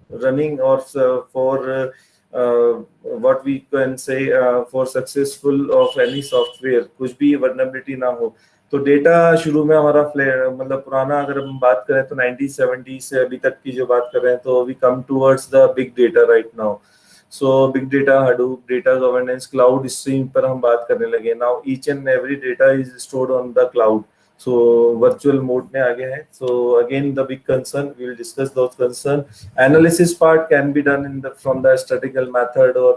running or for what we can say for successful of any software कुछ भी vulnerability ना हो. तो data शुरू में हमारा मतलब पुराना अगर हम बात करें तो 1970 से अभी तक की जो बात कर रहे हैं तो we come towards the big data right now. So big data, Hadoop, data governance, cloud stream पर हम बात करने लगे. Now each and every data is stored on the cloud. So virtual mode में आ गया है. So again the big concern, we will discuss those concern. Analysis part can be done from the statistical method or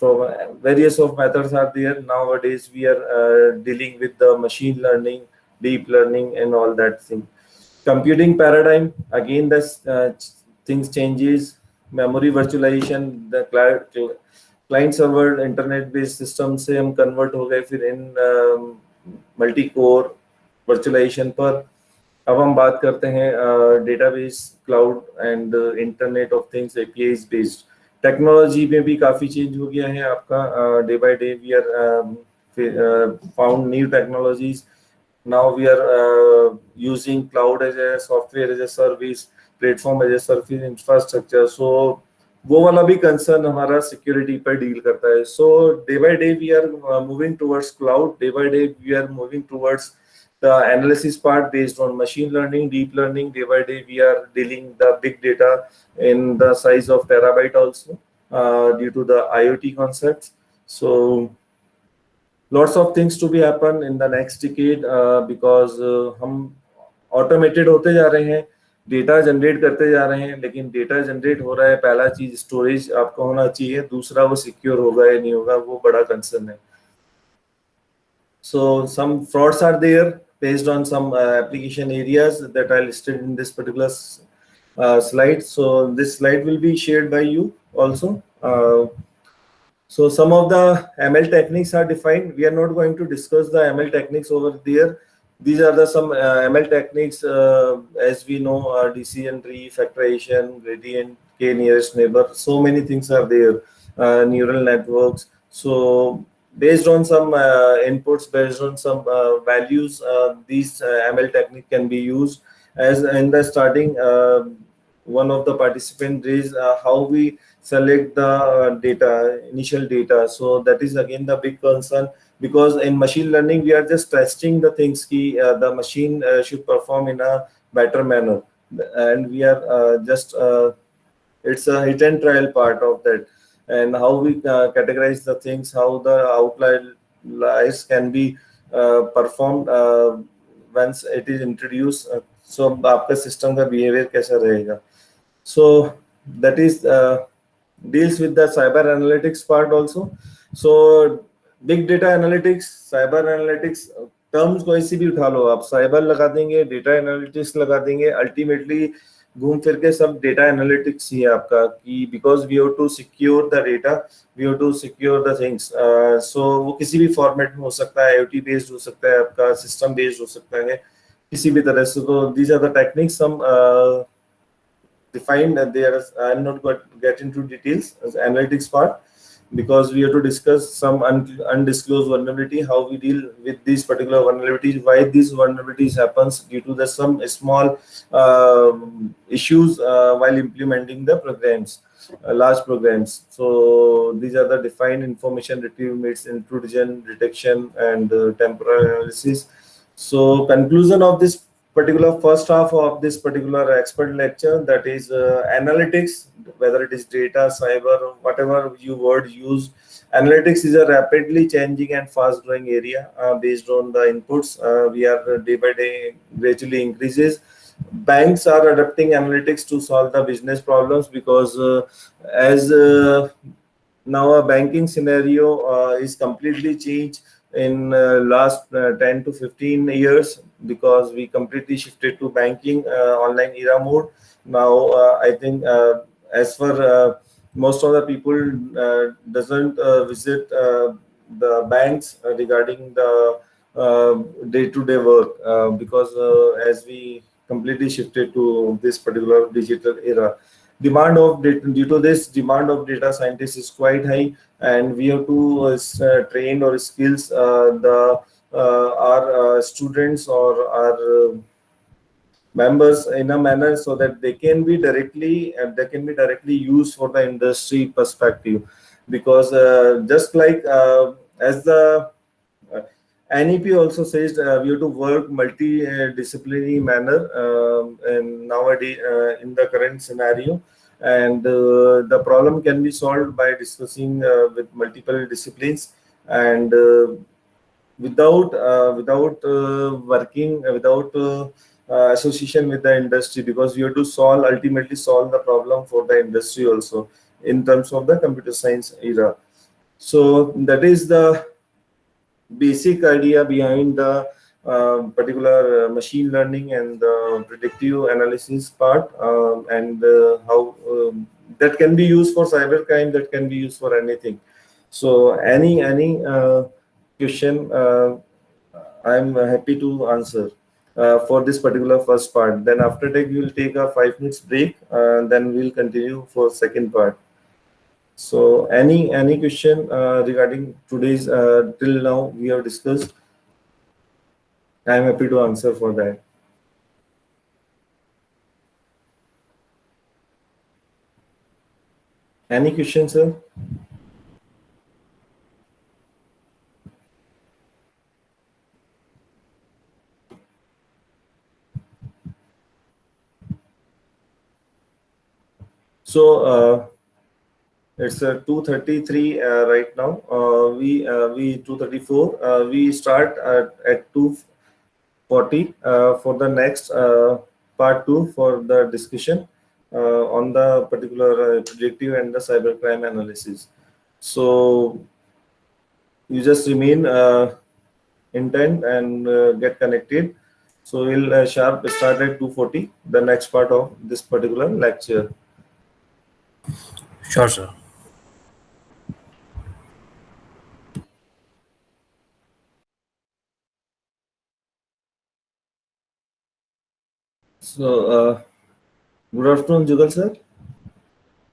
from various of methods are there. Nowadays we are dealing with the machine learning, deep learning and all that thing. Computing paradigm, again the things changes. Memory virtualization, the client server internet based system से हम convert हो गए फिर in multi core virtualisation पर. अब हम बात करते हैं database, cloud and internet of things, APIs based. Technology में भी काफी चेंज हो गया है आपका. Day by day we are found new technologies. Now we are using cloud as a software as a service, platform as a service, infrastructure. So वो वाला भी कंसर्न हमारा सिक्योरिटी पर डील करता है. So day by day we are moving towards cloud. Day by day we are moving towards the analysis part based on machine learning, deep learning. Day by day we are dealing the big data in the size of terabyte also due to the IoT concepts. So lots of things to be happen in the next decade because हम automated होते जा रहे हैं, data generate करते जा रहे हैं. लेकिन डेटा जनरेट हो रहा है, पहला चीज स्टोरेज आपका होना चाहिए, दूसरा वो सिक्योर होगा या नहीं होगा वो बड़ा कंसर्न है. So some frauds are there based on some application areas that I listed in this particular slide. So this slide will be shared by you also. So some of the ML techniques are defined. We are not going to discuss the ML techniques over there. These are the some ML techniques as we know, decision tree, factorization, gradient, k nearest neighbor. So many things are there. Neural networks. So based on some inputs, based on some values, these ML technique can be used. As in the starting, one of the participants raised how we select the data, initial data. So that is again the big concern, because in machine learning we are just testing the things ki the machine should perform in a better manner, and we are just it's a hit and trial part of that. And how we categorize the things, how the outliers can be performed once it is introduced. So आपका system का behavior कैसा रहेगा. So that is deals with the cyber analytics part also. So big data analytics, cyber analytics terms कोई सी भी उठा लो आप, cyber लगा देंगे, data analytics लगा देंगे, ultimately घूम फिर के सब डेटा एनालिटिक्स ही है आपका. कि because we have to secure the data, we have to secure the things. So वो किसी भी फॉर्मेट में हो सकता है, IoT बेस्ड हो सकता है, आपका सिस्टम बेस्ड हो सकता है, किसी भी तरह से. तो दीज आर द टेक्निक्स हम defined and there is, I'm not going to get into details as analytics part, because we have to discuss some undisclosed vulnerability, how we deal with these particular vulnerabilities, why these vulnerabilities happens due to the some small issues while implementing the programs, large programs. So these are the defined information retrieval means intrusion detection and temporal analysis. So conclusion of this particular first half of this particular expert lecture, that is analytics, whether it is data, cyber, whatever you word use, analytics is a rapidly changing and fast growing area based on the inputs. We are day by day gradually increases. Banks are adopting analytics to solve the business problems, because as now a banking scenario is completely changed in last 10 to 15 years, because we completely shifted to banking online era mode. Now I think as for most of the people doesn't visit the banks regarding the day-to-day work, because as we completely shifted to this particular digital era. Demand of data, due to this demand of data scientists is quite high, and we have to train or skills our students or our members in a manner so that they can be directly used for the industry perspective, because just like as the NEP also says, we have to work multidisciplinary manner, and nowadays in the current scenario, and the problem can be solved by discussing with multiple disciplines, and without association with the industry, because we have to ultimately solve the problem for the industry also in terms of the computer science era. So that is the basic idea behind the particular machine learning and the predictive analysis part, and how that can be used for cybercrime, that can be used for anything. So any question, I'm happy to answer for this particular first part. Then after that, we will take a 5 minutes break, then we'll continue for second part. So any question regarding today's till now we have discussed, I'm happy to answer for that. Any questions, sir? So it's 2:33 right now. We 2:34. We start at 2:40 for the next part 2 for the discussion on the particular predictive and the cybercrime analysis. So you just remain intent and get connected. So we'll sharp start at 2:40, the next part of this particular lecture. Sure, sir. So good afternoon, Jugal sir.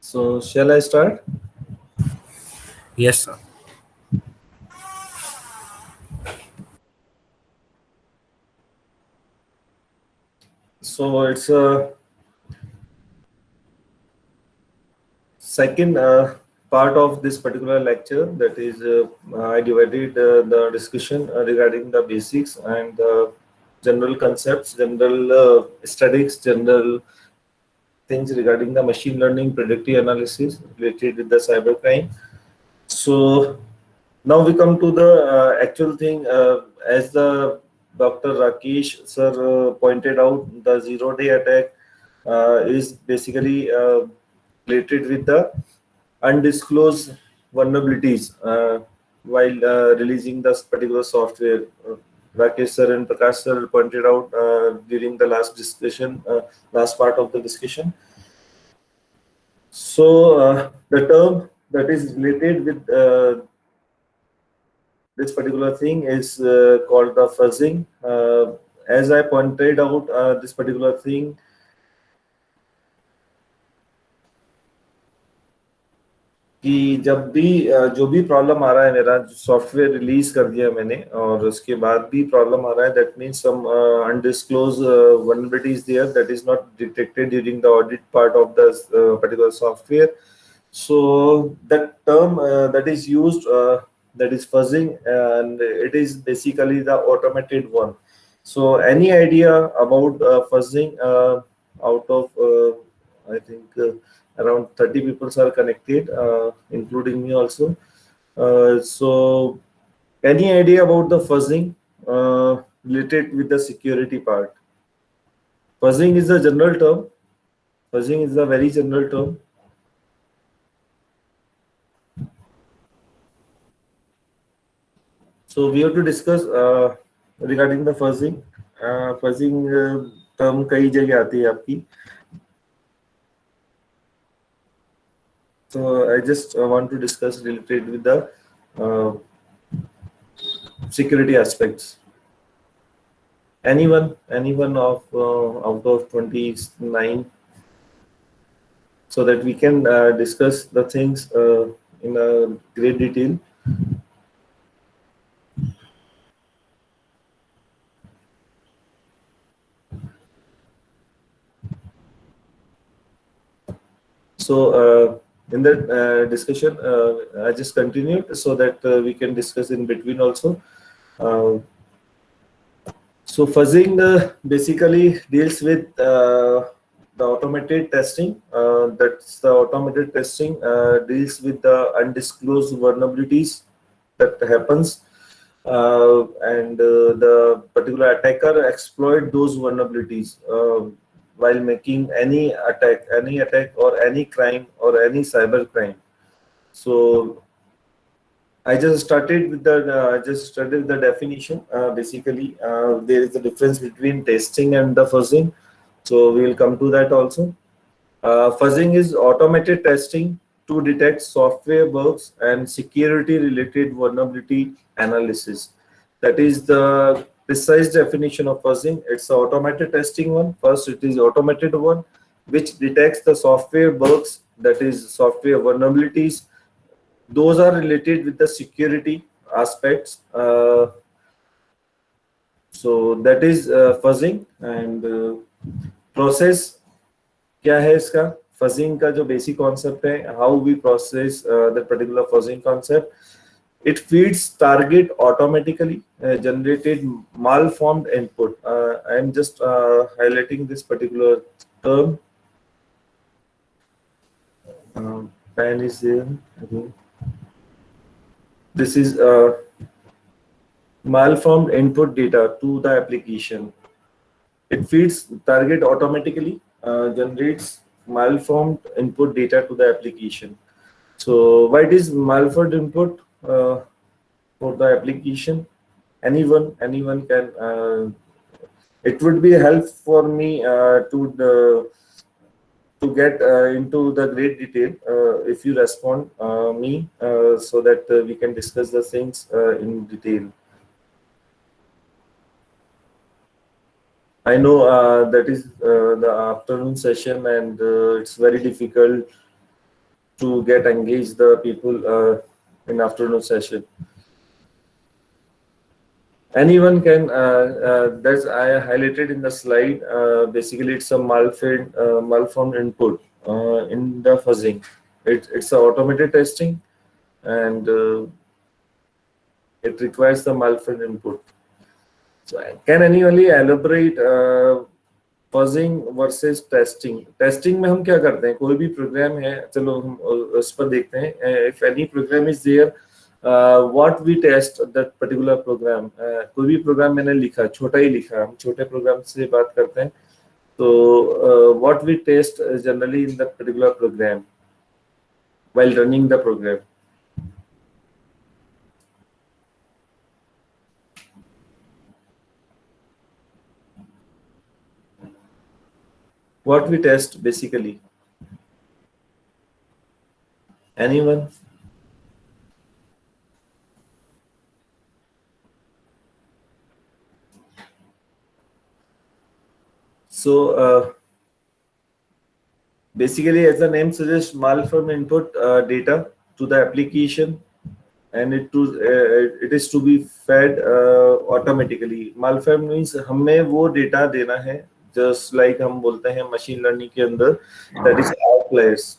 So shall I start? Yes, sir. So it's a second part of this particular lecture, that is I divided the discussion regarding the basics and general concepts, general statistics, general things regarding the machine learning, predictive analysis related with the cybercrime. So now we come to the actual thing, as the Dr. Rakesh sir pointed out, the zero-day attack is basically related with the undisclosed vulnerabilities while releasing this particular software. Rakesh sir and Prakash sir pointed out during the last part of the discussion. So the term that is related with this particular thing is called the fuzzing. As I pointed out, this particular thing कि जब भी जो भी problem आ रहा है, मेरा software release कर दिया मैंने और उसके बाद भी प्रॉब्लम आ रहा है, that means some undisclose vulnerability is there that is not detected during the audit part of the particular software. So that term that is used, that is fuzzing, and it is basically the automated one. So any idea about fuzzing? Out of I think around 30 people are connected, including me also. So any idea about the fuzzing related with the security part? Fuzzing is a general term. Fuzzing is a very general term. So we have to discuss regarding the fuzzing. Fuzzing term कई जगह आती है आपकी. So I just want to discuss related with the security aspects. Anyone of out of 29, so that we can discuss the things in a great detail. So in that discussion, I just continued so that we can discuss in between also. So fuzzing basically deals with the automated testing. That's the automated testing deals with the undisclosed vulnerabilities that happens, and the particular attacker exploit those vulnerabilities while making any attack or any crime or any cyber crime. So I just started with the definition. Basically, there is a difference between testing and the fuzzing. So we will come to that also. Fuzzing is automated testing to detect software bugs and security-related vulnerability analysis. That is the precise definition of fuzzing. It's the automated testing one. First, it is automated one, which detects the software bugs, that is software vulnerabilities. Those are related with the security aspects. So that is fuzzing. And process क्या है इसका fuzzing का जो basic concept है, how we process that particular fuzzing concept. It feeds target automatically generated malformed input. I am just highlighting this particular term. Pen is there. Okay. This is malformed input data to the application. It feeds target automatically, generates malformed input data to the application. So why it is malformed input for the application? Anyone can. It would be help for me to get into the great detail if you respond me so that we can discuss the things in detail. I know that is the afternoon session, and it's very difficult to get engaged the people in afternoon session. Anyone can. That's I highlighted in the slide. Basically, it's a malformed input in the fuzzing. It's a automated testing, and it requires the malformed input. So can anyone elaborate fuzzing versus testing? Testing में हम क्या करते हैं? कोई भी programme है, चलो हम उस पर देखते हैं. If any program is there, what we test that particular program. कोई भी प्रोग्राम मैंने लिखा, छोटा ही लिखा, हम छोटे प्रोग्राम से बात करते हैं. तो what we test generally in that particular program while running the program. What we test basically? Anyone? So basically, as the name suggests, malformed input data to the application, and it is to be fed automatically. Malformed means हमें वो data देना है. Just like हम बोलते हैं machine learning के अंदर, that is outliers.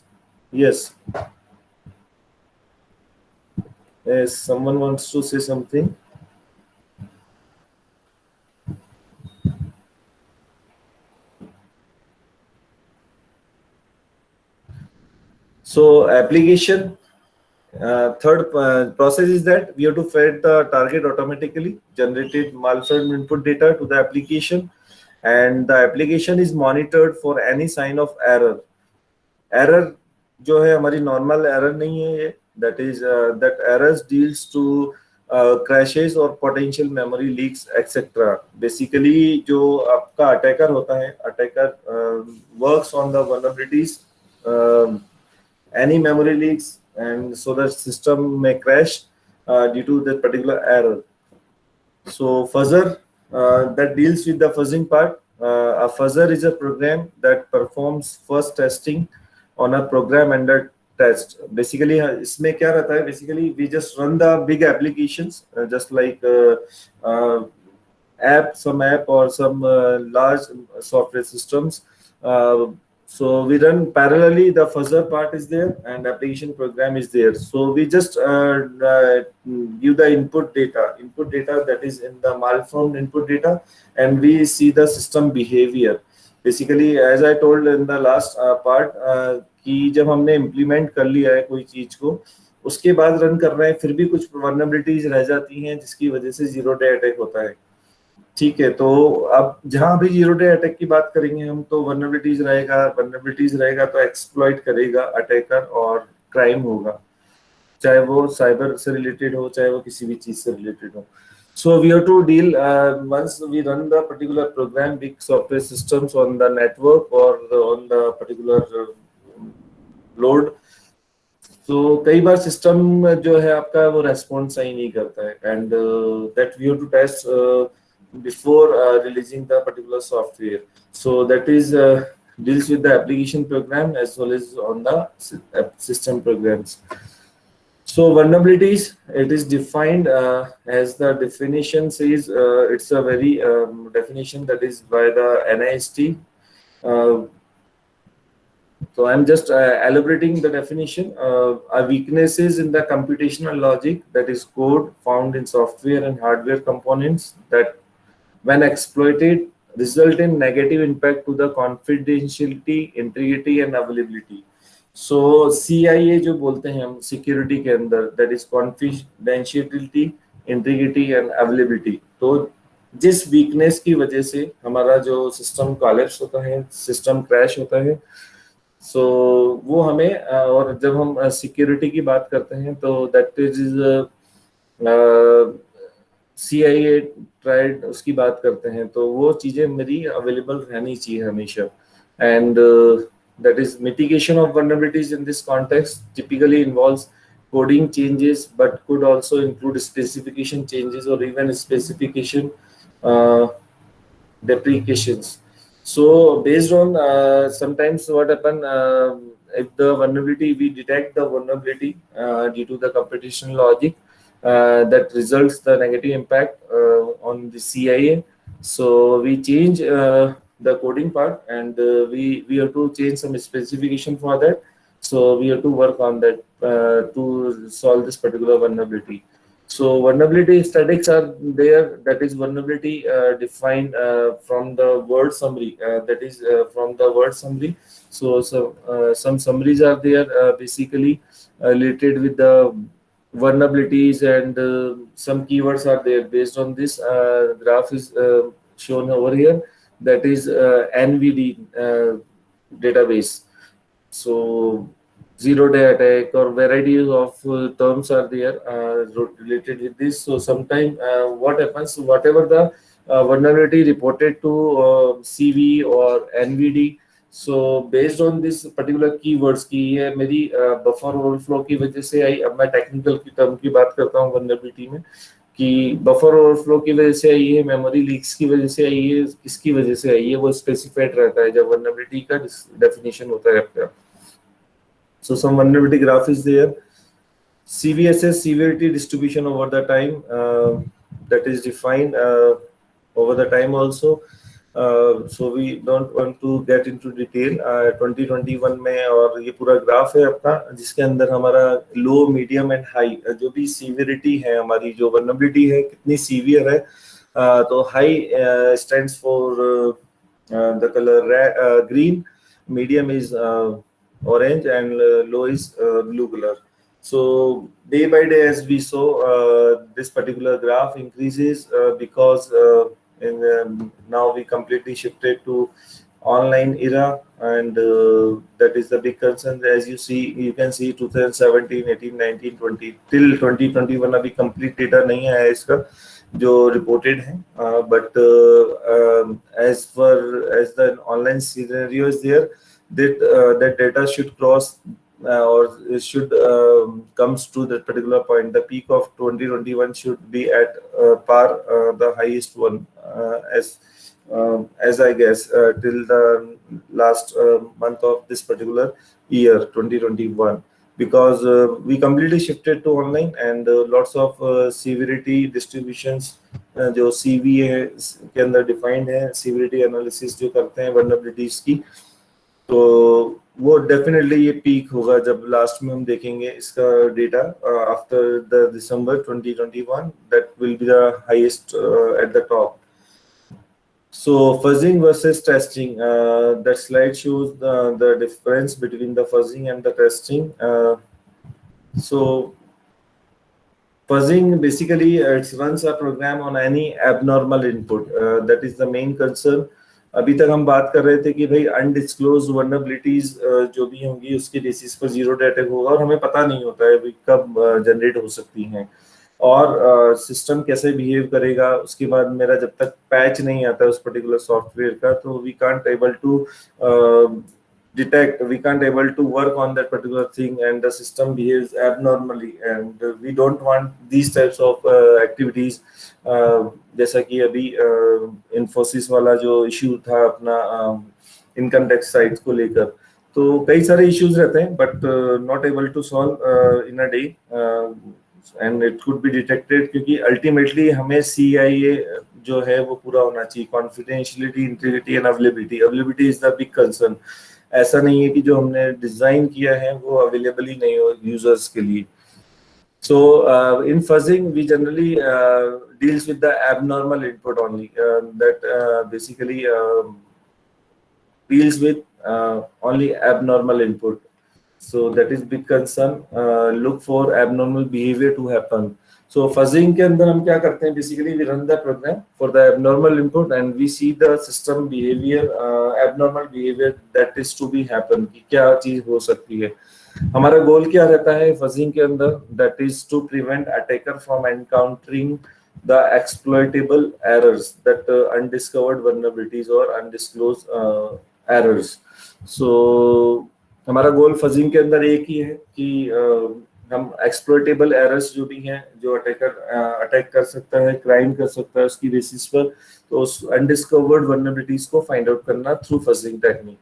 Yes. Yes, someone wants to say something. So application, third process is that we have to feed the target automatically, generated malformed input data to the application, and the application is monitored for any sign of error. Error जो है हमारी normal error नहीं है ये, that is that errors deals to crashes or potential memory leaks etc. Basically जो आपका attacker होता है, attacker works on the vulnerabilities, any memory leaks, and so the system may crash due to that particular error. So fuzzer that deals with the fuzzing part. A fuzzer is a program that performs first testing on a program under test. Basically इसमें क्या रहता है? Basically we just run the big applications just like some app or some large software systems. So we run parallelly, the fuzzer part is there and application program is there. So we just give the input data that is in the malformed input data, and we see the system behavior. Basically, as I told in the last part, कि जब हमने implement कर लिया है कोई चीज को, उसके बाद रन कर रहे हैं, फिर भी कुछ vulnerabilities रह जाती हैं जिसकी वजह से zero day attack होता है. ठीक है, तो अब जहां भी जीरो डे अटैक की बात करेंगे हम, तो वल्नरेबिलिटीज रहेगा तो एक्सप्लॉइट करेगा अटैकर और क्राइम होगा, चाहे वो साइबर से रिलेटेड हो, चाहे वो किसी भी चीज से रिलेटेड हो. So we have to deal once we run the particular program, big software systems on the network or on the particular load. So कई बार सिस्टम जो है आपका वो रेस्पॉन्स सही नहीं करता है, and that we have to test before releasing the particular software. So that is deals with the application program as well as on the system programs. So vulnerabilities, it is defined as the definition says, it's a very definition that is by the NIST. So I'm just elaborating the definition. Are weaknesses in the computational logic, that is code found in software and hardware components that when exploited result in negative impact to the confidentiality, integrity and availability. So CIA जो बोलते हैं हम security के अंदर, that is confidentiality, integrity and availability. तो जिस weakness की वजह से हमारा जो सिस्टम कोलैप्स होता है, सिस्टम क्रैश होता है, so वो हमें और जब हम सिक्योरिटी की बात करते हैं तो that is CIA ट्राइड उसकी बात करते हैं, तो वो चीजें मेरी अवेलेबल रहनी चाहिए हमेशा. And that is mitigation of vulnerabilities in this context typically involves coding changes but could also include specification changes or even specification deprecations. So based on sometimes what happen, if the vulnerability, we detect the vulnerability due to the computational logic, that results the negative impact on the CIA. So we change the coding part, and we have to change some specification for that. So we have to work on that to solve this particular vulnerability. So vulnerability statistics are there, that is vulnerability defined from the word summary, that is from the word summary. So some summaries are there basically related with the vulnerabilities, and some keywords are there. Based on this, graph is shown over here, that is NVD database. So zero day attack or varieties of terms are there related with this. So sometimes what happens, whatever the vulnerability reported to CV or NVD, so based on this particular keywords की ये मेरी buffer overflow की वजह से आई. अब मैं technical की term की बात करता हूँ vulnerability में, कि बफर ओवरफ्लो की वजह से आई है, मेमोरी लीक्स की वजह से आई है, किसकी वजह से आई है, वो स्पेसिफाइड रहता है जब vulnerability का डेफिनेशन होता है आपका. So some vulnerability graph is there. CVSS, severity distribution over the time, that is defined over the time also. So we don't want to get into detail. 2021 में, और ये पूरा ग्राफ है अपना जिसके अंदर हमारा लो, मीडियम एंड हाई जो भी सीवियरिटी है, हमारी जो वल्नरेबिलिटी है कितनी सीवियर है. तो high stands for the colour green, medium is orange, and low is blue color. So day by day, as we saw, this particular graph increases because now we completely shifted to online era, and that is the big concern. As you see, you can see 2017, 18, 19, 20 till 2021 अभी complete data नहीं है इसका जो reported है, but as far as the online scenario is there, that data should cross or should comes to that particular point. The peak of 2021 should be at par, the highest one, as I guess till the last month of this particular year 2021, because we completely shifted to online, and lots of severity distributions जो CV है के अंदर defined है, severity analysis जो करते हैं vulnerabilities की, तो वो डेफिनेटली ये पीक होगा जब लास्ट में हम देखेंगे इसका data after the December 2021 that will be the highest at the top. So fuzzing versus testing, that slide shows the difference between the fuzzing and the testing. So fuzzing basically it runs a program on any abnormal input. That is the main concern. अभी तक हम बात कर रहे थे कि भाई undisclosed vulnerabilities जो भी होंगी उसके बेसिस पर जीरो डे अटैक होगा और हमें पता नहीं होता है कब जनरेट हो सकती हैं और सिस्टम कैसे बिहेव करेगा. उसके बाद मेरा जब तक पैच नहीं आता उस पर्टिकुलर सॉफ्टवेयर का तो we can't able to detect, we can't able to work on that particular thing and the system behaves abnormally and we don't want these types of activities. जैसा कि अभी Infosys वाला जो issue था अपना income tax sites को लेकर, तो कई सारे इश्यूज रहते हैं but not able to solve in a day and it could be detected क्योंकि अल्टीमेटली हमें CIA जो है वो पूरा होना चाहिए. Confidentiality, integrity and availability. Availability is the big concern. ऐसा नहीं है कि जो हमने डिजाइन किया है वो अवेलेबल ही नहीं हो यूजर्स के लिए. So in fuzzing we generally deals with the abnormal input only that basically deals with only abnormal input. So that is big concern. Look for abnormal behavior to happen. So fuzzing के अंदर हम क्या करते हैं, basically we run the program for the abnormal input and we see the system behavior, abnormal behavior that is to be happen कि क्या चीज हो सकती है. हमारा गोल क्या रहता है fuzzing के अंदर, that is to prevent attacker from encountering the exploitable errors, that undiscovered vulnerabilities or undisclosed errors. So हमारा गोल fuzzing के अंदर एक ही है कि हम एक्सप्लॉइटेबल एरर्स जो भी हैं जो अटैकर अटैक कर सकता है, क्राइम कर सकता है उसकी बेसिस पर, तो उस अनडिस्कवर्ड वल्नरेबिलिटीज को फाइंड आउट करना through fuzzing technique.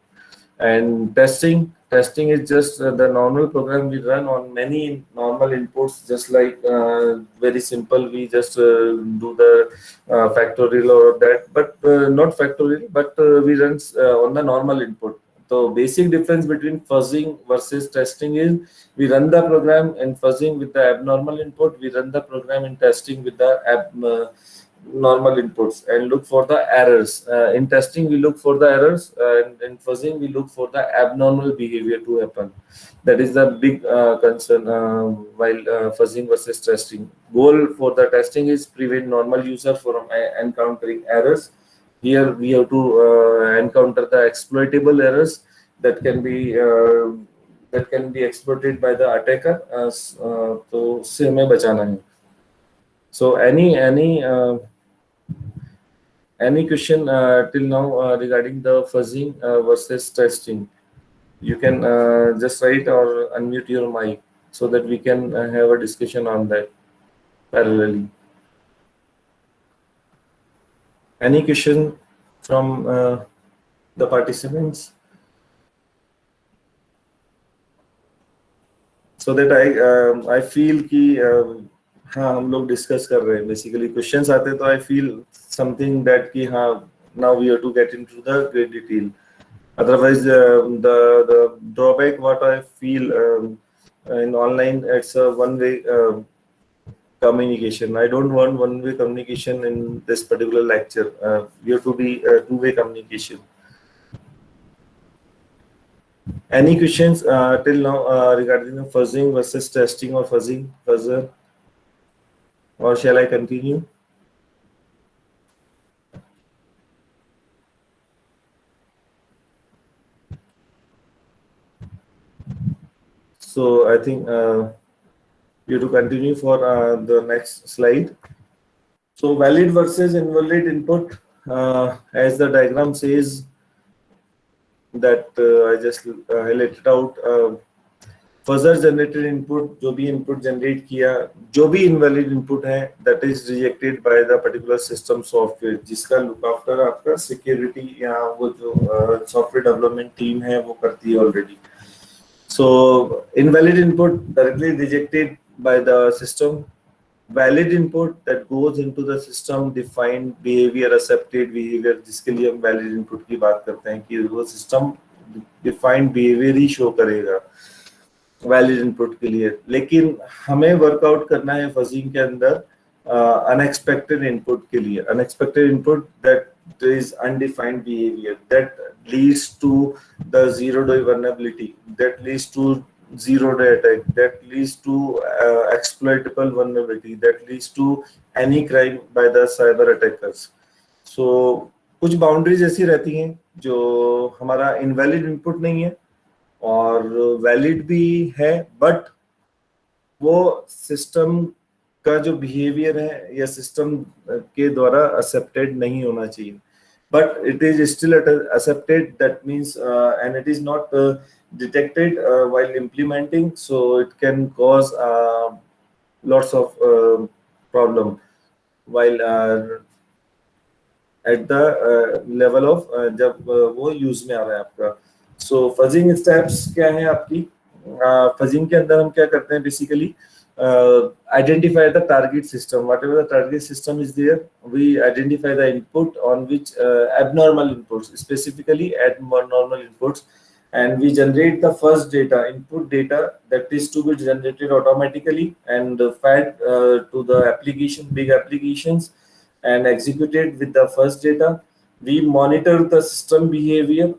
And testing is just the normal program we run on many normal inputs just like very simple we just do the factorial और that but not factorial but we run on the normal input. So basic difference between fuzzing versus testing is we run the program in fuzzing with the abnormal input, we run the program in testing with the normal inputs and look for the errors. In testing we look for the errors and in fuzzing we look for the abnormal behavior to happen. That is the big concern while fuzzing versus testing. Goal for the testing is prevent normal user from encountering errors. Here we have to encounter the exploitable errors that can be exploited by the attacker. तो उससे हमें बचाना है. So any question till now regarding the fuzzing versus testing? You can just write or unmute your mic so that we can have a discussion on that parallelly. Any question from the participants? So that I feel कि हाँ हम लोग discuss कर रहे हैं. Basically questions आते तो I feel something that कि हाँ now we have to get into the great detail. Otherwise the drawback what I feel in online, it's a one-way communication. I don't want one-way communication in this particular lecture. We have to be two-way communication. Any questions till now regarding the fuzzing versus testing or fuzzer, or shall I continue? So I think you to continue for the next slide. So valid versus invalid input, as the diagram says that I just highlighted out. Fuzzer generated input, जो भी input generate किया, जो भी invalid input है, that is rejected by the particular system software जिसका look after आपका security या वो जो software development team है वो करती है already. So invalid input directly rejected by the system. Valid input that goes into the system defined behavior, accepted behavior, जिसके लिए हम valid input की बात करते हैं कि वो system डिफाइंड बिहेवियर ही शो करेगा वैलिड इनपुट के लिए। लेकिन हमें वर्कआउट करना है फजिंग के अंदर अनएक्सपेक्टेड इनपुट के लिए, unexpected input that is undefined behaviour that leads to the zero day vulnerability, that leads to zero day attack, that leads to exploitable vulnerability, that leads to any crime by the cyber attackers. So कुछ boundaries ऐसी रहती हैं जो हमारा invalid input नहीं है और valid भी है, बट वो सिस्टम का जो बिहेवियर है या सिस्टम के द्वारा एक्सेप्टेड नहीं होना चाहिए, but it is still accepted. That means and it is not detected while implementing, so it can cause lots of problem while at the level of जब वो यूज में आ रहा है आपका। So fuzzing steps क्या है आपकी? Fuzzing के अंदर हम क्या करते हैं basically? Identify the target system. Whatever the target system is there, we identify the input on which abnormal inputs, specifically abnormal inputs, and we generate the first data, input data, that is to be generated automatically and fed to the application, big applications, and executed with the first data. We monitor the system behavior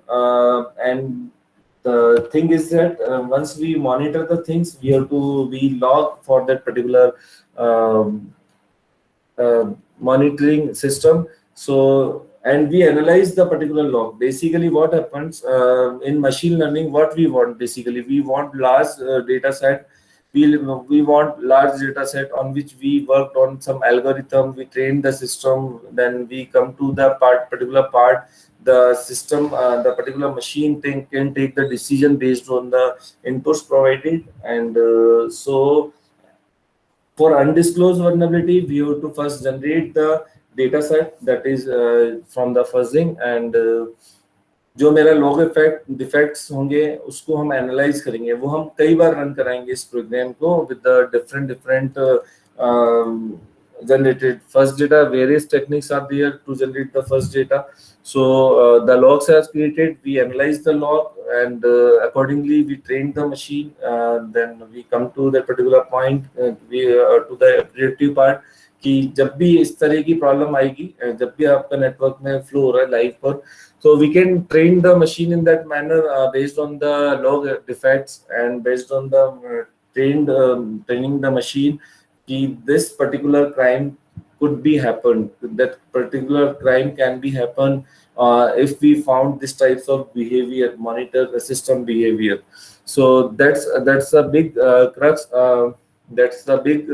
and the thing is that once we monitor the things, we log for that particular monitoring system. So and we analyze the particular log. Basically what happens in machine learning, what we want, basically we want large data set. We want large data set on which we worked on some algorithm, we train the system, then we come to the particular part, the system, the particular machine can take the decision based on the inputs provided. And so for undisclosed vulnerability, we have to first generate the data set, that is from the fuzzing, and जो मेरा log effect defects होंगे उसको हम analyse करेंगे। वो हम कई बार run कराएंगे इस प्रोग्राम को with the different generated first data. Various techniques are there to generate the first data. So the logs are created, we analyze the log, and accordingly we train the machine. Then we come to that particular point, we to the predictive part कि जब भी इस तरह की problem आएगी, जब भी आपका नेटवर्क में फ्लो हो रहा है लाइव पर, so we can train the machine in that manner based on the log defects and based on the training the machine कि this particular crime could be happened, that particular crime can be happen if we found this types of behavior, monitor the system behavior. So that's a big crux, that's the big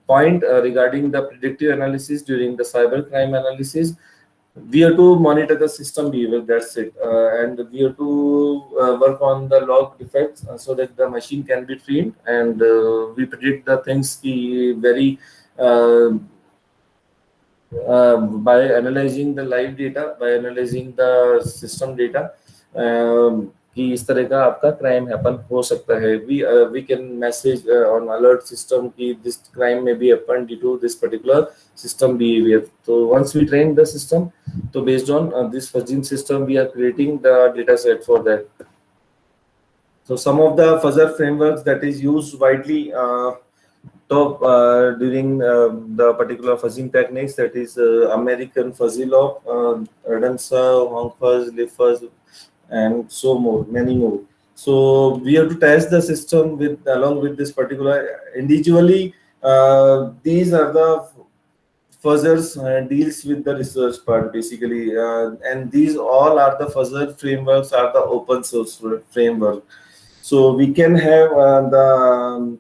point regarding the predictive analysis during the cyber crime analysis. We have to monitor the system behavior, that's it, and we have to work on the log defects so that the machine can be trained, and we predict the things very by analyzing the live data, by analyzing the system data, कि इस तरह का आपका crime happen हो सकता है। we can message on alert system कि this crime may be happen due to this particular system behavior. So once we train the system, so based on this fuzzing system, we are creating the data set for that. So some of the fuzzer frameworks that is used widely during the particular fuzzing techniques, that is American Fuzzy Lock, Redensa, Hongfuzz, LibFuzz, and so more, many more. So we have to test the system along with this particular individually. These are the fuzzers deals with the research part basically, and these all are the fuzzer frameworks are the open source framework. So we can have the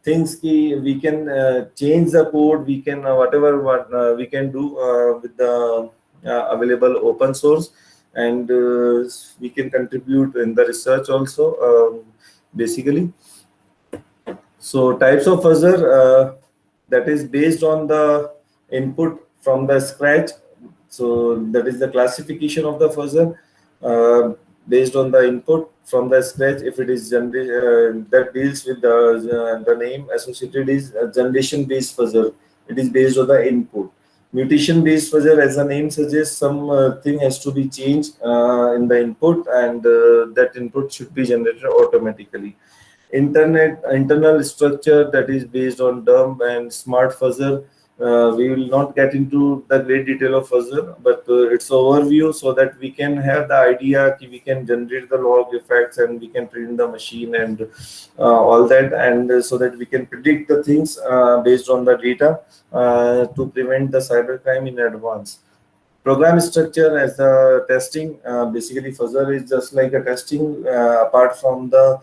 things we can change the code, we can whatever we can do with the available open source, and we can contribute in the research also basically. So types of fuzzer that is based on the input from the scratch, so that is the classification of the fuzzer based on the input from the scratch. If it is that deals with the name associated is generation based fuzzer, it is based on the input. Mutation based fuzzer, as the name suggests, something has to be changed in the input, and that input should be generated automatically. Internal structure that is based on dumb and smart fuzzer. We will not get into the great detail of fuzzer, but it's overview so that we can have the idea, we can generate the log effects and we can train the machine and all that, and so that we can predict the things based on the data to prevent the cybercrime in advance. Program structure as the testing, basically fuzzer is just like a testing apart from the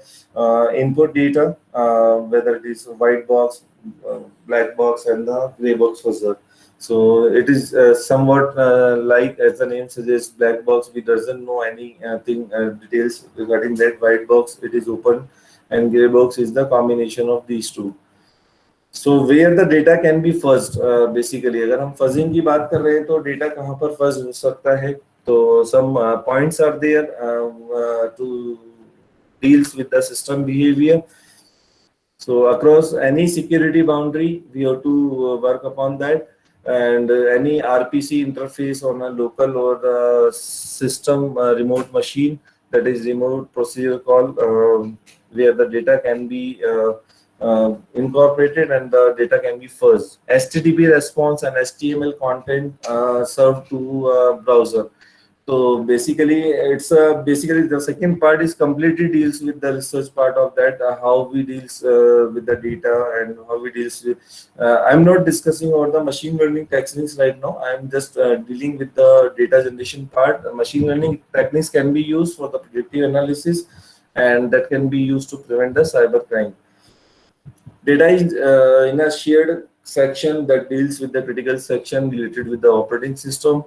input data, whether it is white box, black box, and the gray box fuzzer. So it is somewhat like, as the name suggests, black box. We doesn't know anything details regarding that. White box, it is open, and gray box is the combination of these two. So where the data can be fuzzed, basically अगर हम fuzzing की बात कर रहे हैं तो data कहाँ पर fuzz हो सकता है, तो some points are there to deals with the system behavior. So across any security boundary we have to work upon that, and any RPC interface on a local or the system remote machine, that is remote procedure call, where the data can be incorporated and the data can be fuzzed. HTTP response and HTML content served to browser. So basically, it's basically the second part is completely deals with the research part of that, how we deals with the data and how we deals with. I'm not discussing about the machine learning techniques right now. I'm just dealing with the data generation part. Machine learning techniques can be used for the predictive analysis, and that can be used to prevent the cybercrime. Data is in a shared section that deals with the critical section related with the operating system.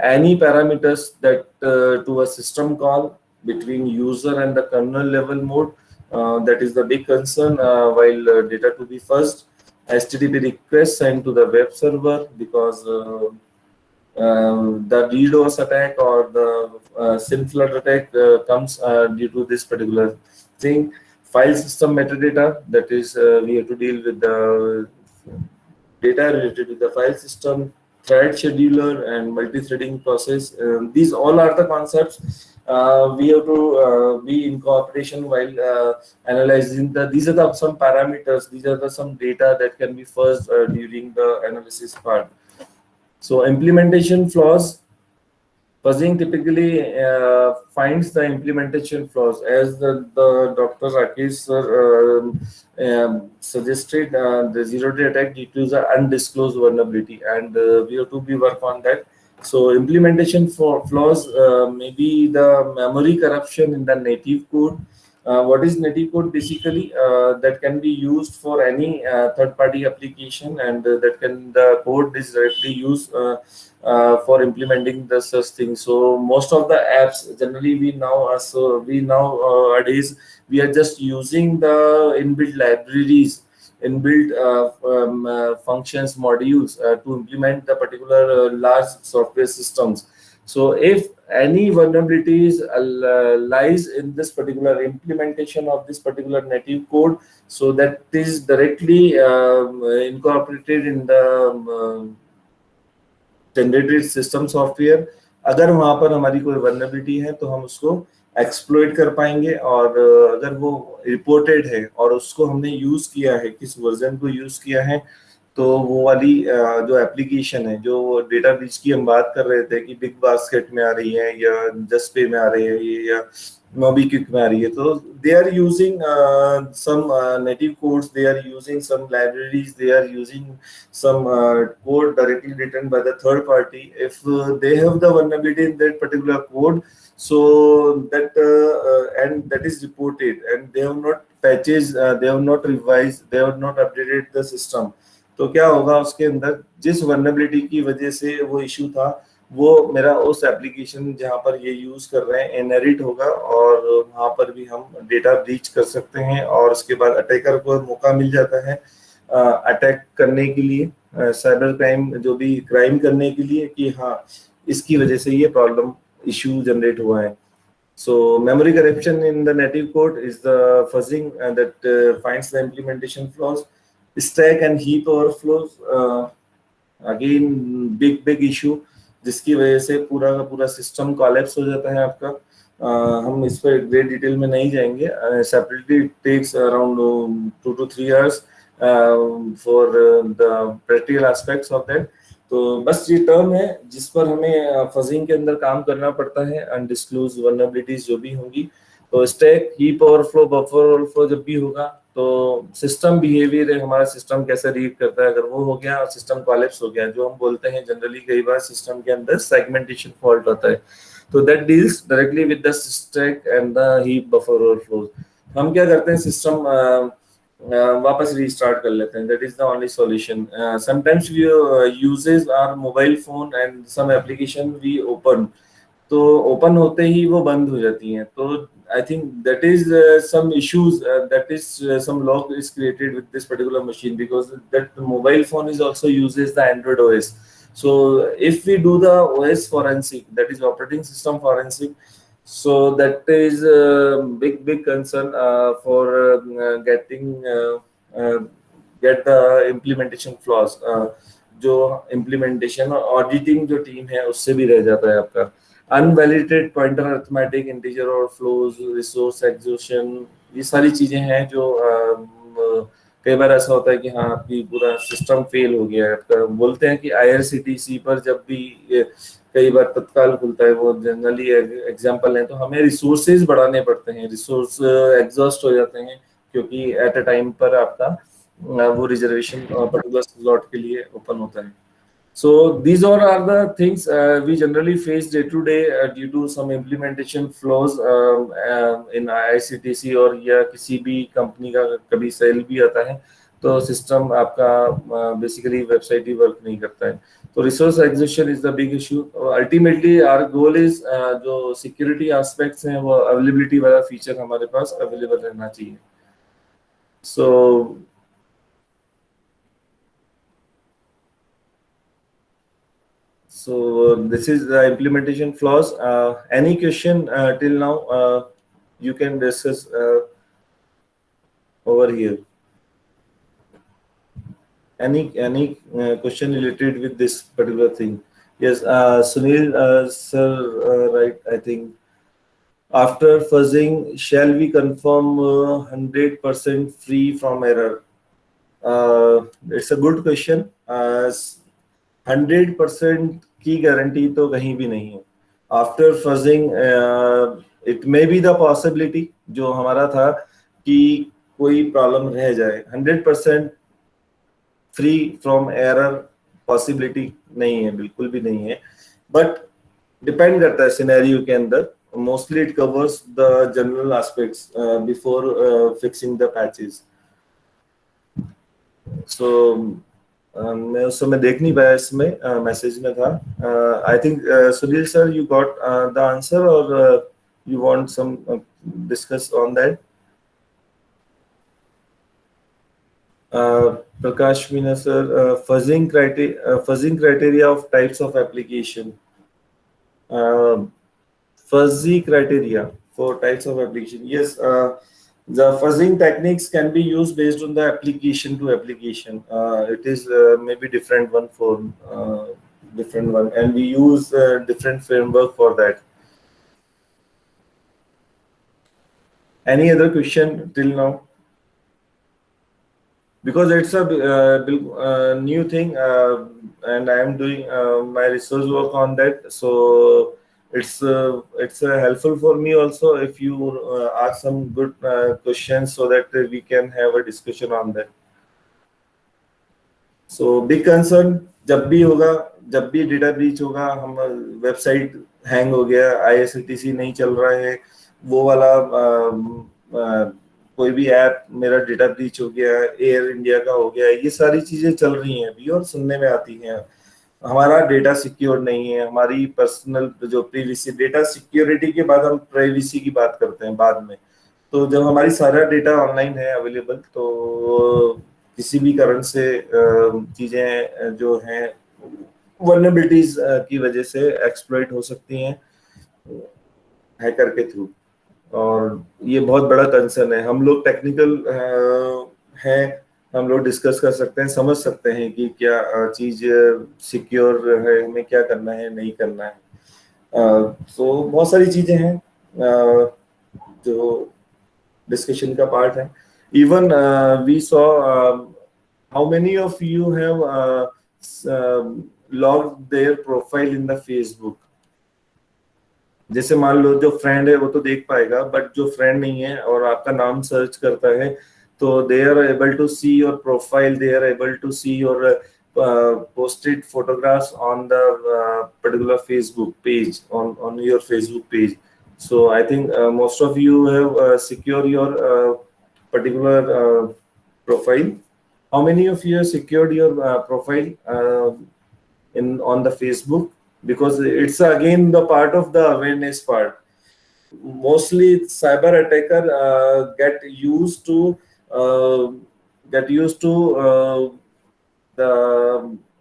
Any parameters that to a system call between user and the kernel level mode, that is the big concern while data to be fuzzed. HTTP request sent to the web server, because the DDoS attack or the SIM flood attack comes due to this particular thing. File system metadata, that is we have to deal with the data related to the file system, thread scheduler, and multi-threading process. These all are the concepts we have to be in cooperation while analyzing the. These are some parameters. These are some data that can be fuzzed during the analysis part. So implementation flaws. Fuzzing typically finds the implementation flaws, as the Dr. Rakesh sir suggested. The zero-day attack due to the undisclosed vulnerability, and we have to be work on that. So implementation flaws may be the memory corruption in the native code. What is native code? Basically, that can be used for any third-party application, and the code is directly used for implementing the such thing. So most of the apps generally nowadays we are just using the inbuilt libraries, inbuilt functions, modules to implement the particular large software systems. So if any vulnerabilities lies in this particular implementation of this particular native code, so that is directly incorporated in the generated system software. अगर वहां पर हमारी कोई vulnerability है तो हम उसको exploit कर पाएंगे, और अगर वो रिपोर्टेड है और उसको हमने यूज किया है, किस वर्जन को यूज किया है, तो वो वाली जो एप्लीकेशन है, जो डेटा ब्रीच की हम बात कर रहे थे कि बिग बास्केट में आ रही है या जस्ट पे में आ रही है या मोबीक्विक में आ रही है, तो they are using some native codes, they are using some libraries, they are using some code directly written by the third party. If they have the vulnerability in that particular code, so that and that is reported, and they have not patches, they have not revised, they have not updated the system, तो क्या होगा उसके अंदर, जिस vulnerability की वजह से वो इशू था, वो मेरा उस एप्लीकेशन जहां पर ये यूज कर रहे हैं इनहेरिट होगा, और वहां पर भी हम डेटा ब्रीच कर सकते हैं, और उसके बाद अटैकर को मौका मिल जाता है अटैक करने के लिए, साइबर क्राइम जो भी क्राइम करने के लिए, कि हाँ इसकी वजह से ये प्रॉब्लम इशू जनरेट हुआ है. So memory corruption in the native code is the fuzzing that finds the implementation flaws. Stack and heap overflows. Again big issue, जिसकी वजह से पूरा का पूरा सिस्टम कोलैप्स हो जाता है आपका। हम इस पर ग्रेट डिटेल में नहीं जाएंगे, separately it takes around 2 to 3 hours for the practical aspects of that. तो बस ये टर्म है जिस पर हमें फजिंग के अंदर काम करना पड़ता है, अनडिस्क्लोज वल्नरेबिलिटीज जो भी होंगी। तो stack, heap overflow, buffer overflow जब भी होगा तो सिस्टम बिहेवियर है, हमारा सिस्टम कैसे रीड करता है, अगर वो हो गया और सिस्टम कोलैप्स हो गया, जो हम बोलते हैं जनरली कई बार सिस्टम के अंदर सेगमेंटेशन फॉल्ट होता है, तो that deals directly with the stack and the heap buffer overflow. हम क्या करते हैं, सिस्टम वापस रीस्टार्ट कर लेते हैं, that is the only solution. Sometimes we uses our mobile phone and some application we open, तो ओपन होते ही वो बंद हो जाती हैं। तो I think that is some issues, that is some log is created with this particular machine because that mobile phone is also uses the Android OS. So if we do the OS forensic, that is operating system forensic, so that is a big concern for get the implementation flaws. जो implementation और auditing जो team है उससे भी रह जाता है आपका। Unvalidated pointer arithmetic, integer overflows, resource exhaustion, ये सारी चीजें हैं जो कई बार ऐसा होता है कि हाँ आपकी पूरा सिस्टम फेल हो गया है। आपका बोलते हैं कि IRCTC पर जब भी कई बार तत्काल खुलता है, वो जनरली एग्जांपल है, तो हमें रिसोर्सेज बढ़ाने पड़ते हैं, रिसोर्स एग्जॉस्ट हो जाते हैं क्योंकि एट अ टाइम पर आपका वो रिजर्वेशन पर्टिकुलर स्लॉट के लिए ओपन होता है। So these all are the things we generally face day to day due to some implementation flaws in ICTC, और या किसी भी कंपनी का कभी सेल भी आता है तो सिस्टम आपका बेसिकली वेबसाइट ही वर्क नहीं करता है। तो resource exhaustion is the big issue. Ultimately our goal is जो सिक्योरिटी एस्पेक्ट्स हैं वो अवेलेबिलिटी वाला फीचर हमारे पास अवेलेबल रहना चाहिए। So this is the implementation flaws. Any question till now you can discuss over here. Any question related with this particular thing? Yes, Sunil sir, right? I think after fuzzing, shall we confirm 100% free from error? It's a good question. 100% की guarantee तो कहीं भी नहीं है। After fudging it may be the possibility जो हमारा था कि कोई प्रॉब्लम रह जाए, 100% फ्री फ्रॉम एरर पॉसिबिलिटी नहीं है, बिल्कुल भी नहीं है, बट डिपेंड करता है सिनेरियो के अंदर। Mostly it covers the general aspects before fixing the patches. So मैं उस समय देख नहीं पाया, इसमें मैसेज में था। I think Sunil sir you got the answer और you want some discuss on that? Prakash Meena sir, fuzzing criteria of types of application. Fuzzy criteria for types of application. Yes, the fuzzing techniques can be used based on the application to application. It is maybe different one for different one, and we use different framework for that. Any other question till now? Because it's a new thing and I am doing my research work on that, so it's helpful for me also if you ask some good questions so that we can have a discussion on that. So big concern जब भी होगा, जब भी data breach होगा, हम website hang हो गया, IRCTC नहीं चल रहा है, वो वाला कोई भी ऐप, मेरा डेटा ब्रीच हो गया, एयर इंडिया का हो गया, ये सारी चीजें चल रही हैं अभी और सुनने में आती हैं। हमारा डेटा सिक्योर नहीं है, हमारी पर्सनल जो प्राइवेसी, डेटा सिक्योरिटी के बाद हम प्राइवेसी की बात करते हैं बाद में। तो जब हमारी सारा डेटा ऑनलाइन है अवेलेबल, तो किसी भी कारण से चीजें जो हैं वल्नरेबिलिटीज की वजह से एक्सप्लॉइट हो सकती हैं हैकर के थ्रू, और ये बहुत बड़ा कंसर्न है। हम लोग टेक्निकल हैं, हम लोग डिस्कस कर सकते हैं, समझ सकते हैं कि क्या चीज सिक्योर है, हमें क्या करना है, नहीं करना है। तो बहुत सारी चीजें हैं जो डिस्कशन का पार्ट है। Even we saw how many of you have logged their profile in the Facebook. जैसे मान लो जो फ्रेंड है वो तो देख पाएगा, बट जो फ्रेंड नहीं है और आपका नाम सर्च करता है तो they are able to see your profile, they are able to see your posted photographs on the particular Facebook page, on your Facebook page. So I think most of you have secured your particular profile. How many of you have secured your profile in on the Facebook? Because it's again the part of the awareness part. Mostly cyber attacker get used to the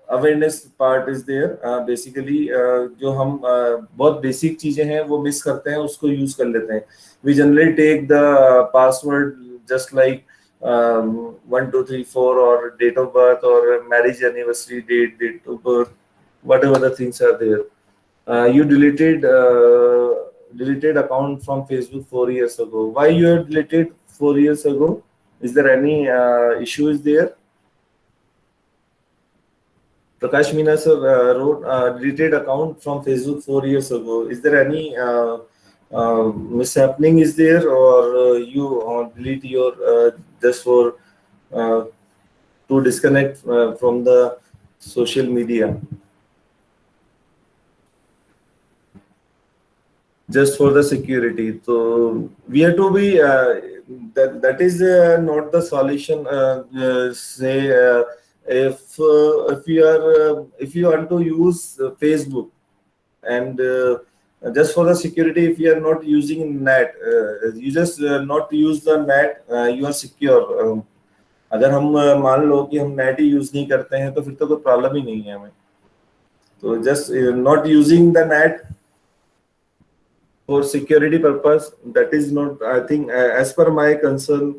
awareness part is there. Basically जो हम बहुत basic चीजें हैं वो miss करते हैं, उसको use कर लेते हैं. We generally take the password just like 1 2 3 4 or date of birth or marriage anniversary date of birth, whatever the things are there. You deleted account from Facebook 4 years ago. Why you have deleted 4 years ago? Is there any issues there? Prakash Meena sir wrote deleted account from Facebook 4 years ago. Is there any mishappening is there, or you delete your just for to disconnect from the social media? Just for the security. So we have to be that is not the solution. Say if you want to use Facebook and just for the security, if you are not using net, you just not use the net, you are secure. अगर हम मान लो कि हम net ही use नहीं करते हैं तो फिर तो कोई प्रॉब्लम ही नहीं है हमें. तो just not using the net for security purpose, that is not, I think, as per my concern,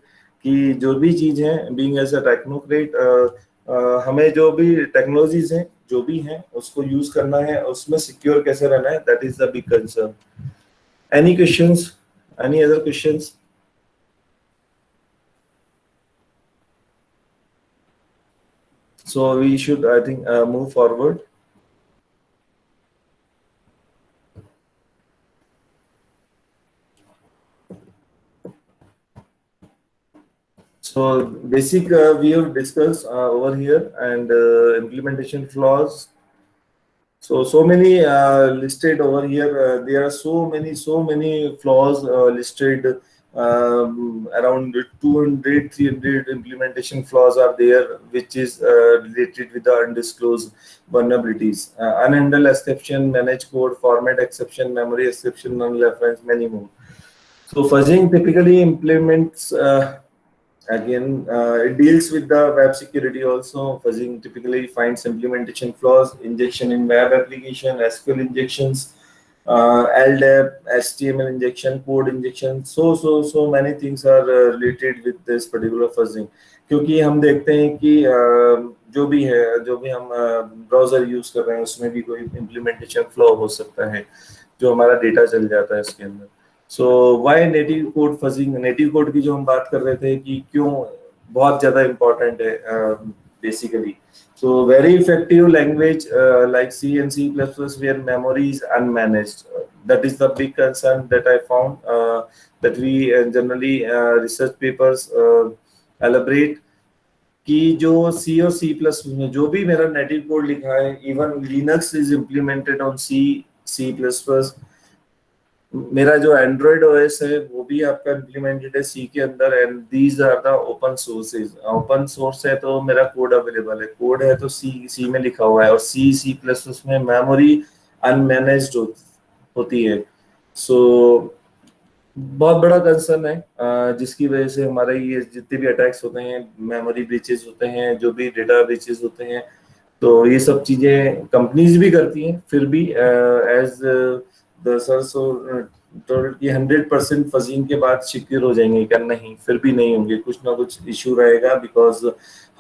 कि जो भी चीज है being as a technocrat, हमें जो भी टेक्नोलॉजीज हैं जो भी हैं उसको यूज करना है, उसमें सिक्योर कैसे रहना है, that is the big concern. Any questions? Any other questions? So we should, I think, move forward. So basic we have discussed over here, and implementation flaws. So many listed over here. There are so many flaws listed. Around 200 300 implementation flaws are there, which is related with the undisclosed vulnerabilities, unhandled exception, managed code, format exception, memory exception, null reference, many more. So fuzzing typically implements again it deals with the web security also. Fuzzing typically finds implementation flaws, injection in web application, SQL injections, LDAP, HTML injection, code injection. So many things are related with this particular fuzzing. क्योंकि हम देखते हैं कि जो भी हम browser use कर रहे हैं उसमें भी कोई implementation flaw हो सकता है जो हमारा डेटा चल जाता है इसके अंदर. So why native code fuzzing? Native code की जो हम बात कर रहे थे कि क्यों बहुत ज़्यादा important है basically. So very effective language like C and C++ where memory is unmanaged. That is the big concern that I found that we generally research papers elaborate कि जो C और C++ में जो भी मेरा native code लिखा है, even Linux is implemented on C++. मेरा जो एंड्रॉइड ओएस है वो भी आपका इम्प्लीमेंटेड है सी के अंदर, and these are the open sources. Open source है तो मेरा कोड अवेलेबल है, कोड है तो सी में लिखा हुआ है, और C++ में मेमोरी अनमैनेज्ड होती है. सो बहुत बड़ा कंसर्न है जिसकी वजह से हमारे ये जितने भी अटैक्स होते हैं, मेमोरी ब्रीचेस होते हैं, जो भी डेटा ब्रीचेस होते हैं, तो ये सब चीजें कंपनीज भी करती हैं. फिर भी एज the sir so तो कि 100% फजिंग के बाद सिक्योर हो जाएंगे क्या? नहीं, फिर भी नहीं होंगे, कुछ ना कुछ इशू रहेगा, बिकॉज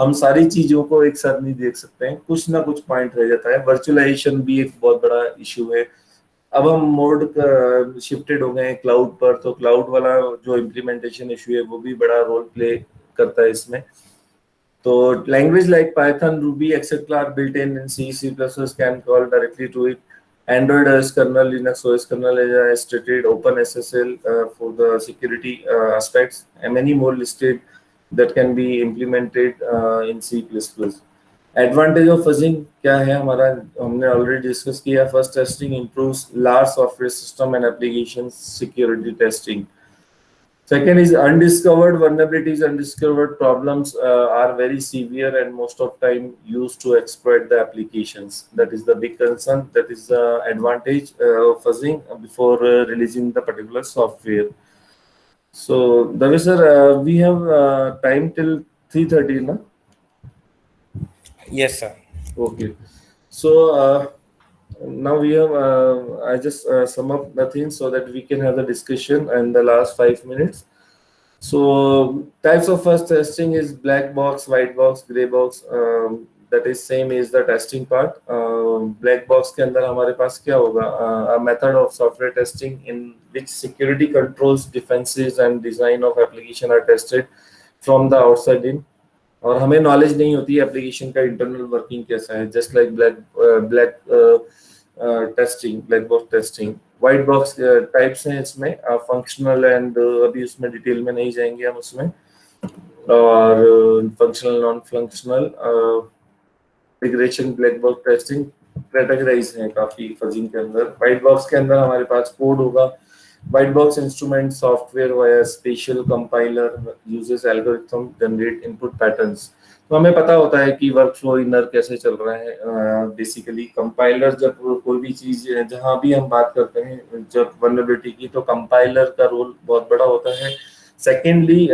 हम सारी चीजों को एक साथ नहीं देख सकते हैं, कुछ ना कुछ पॉइंट रह जाता है। वर्चुअलाइजेशन भी एक बहुत बड़ा इशू है। अब हम मोड शिफ्टेड हो गए हैं क्लाउड पर, तो क्लाउड वाला जो इम्प्लीमेंटेशन इशू है वो भी बड़ा रोल प्ले करता है इसमें। तो language like Python, Ruby, etc. are built in C, C++ can call directly to it. Android OS kernel, Linux OS kernel is stated OpenSSL for the security aspects, and many more listed that can be implemented in C++. Advantage of fuzzing क्या है हमारा, हमने already discuss किया। First, testing improves large software system and application security testing. Second is undiscovered vulnerabilities, undiscovered problems are very severe and most of time used to exploit the applications. That is the big concern. That is the advantage of fuzzing before releasing the particular software. So, Davi sir, we have time till 3:30, na? Yes, sir. Okay. So now we have. I just sum up the things so that we can have the discussion in the last 5 minutes. So types of fuzz testing is black box, white box, gray box. That is same is the testing part. Black box के अंदर हमारे पास क्या होगा? A method of software testing in which security controls, defenses and design of application are tested from the outside in. और हमें knowledge नहीं होती है एप्लीकेशन का इंटरनल वर्किंग कैसा है, just like black testing, black box testing. White box types हैं इसमें, फंक्शनल एंड अभी उसमें डिटेल में नहीं जाएंगे हम उसमें, और functional, non functional, integration, black box testing categorise हैं काफी फजिंग के अंदर। व्हाइट बॉक्स के अंदर हमारे पास कोड होगा। White box instrument software via spatial compiler uses algorithm generate input patterns. तो हमें पता होता है कि वर्कफ्लो इनर कैसे चल रहा है। बेसिकली कंपाइलर, जब कोई भी चीज जहां भी हम बात करते हैं जब वल्नरेबिलिटी की, तो कंपाइलर का रोल बहुत बड़ा होता है। सेकेंडली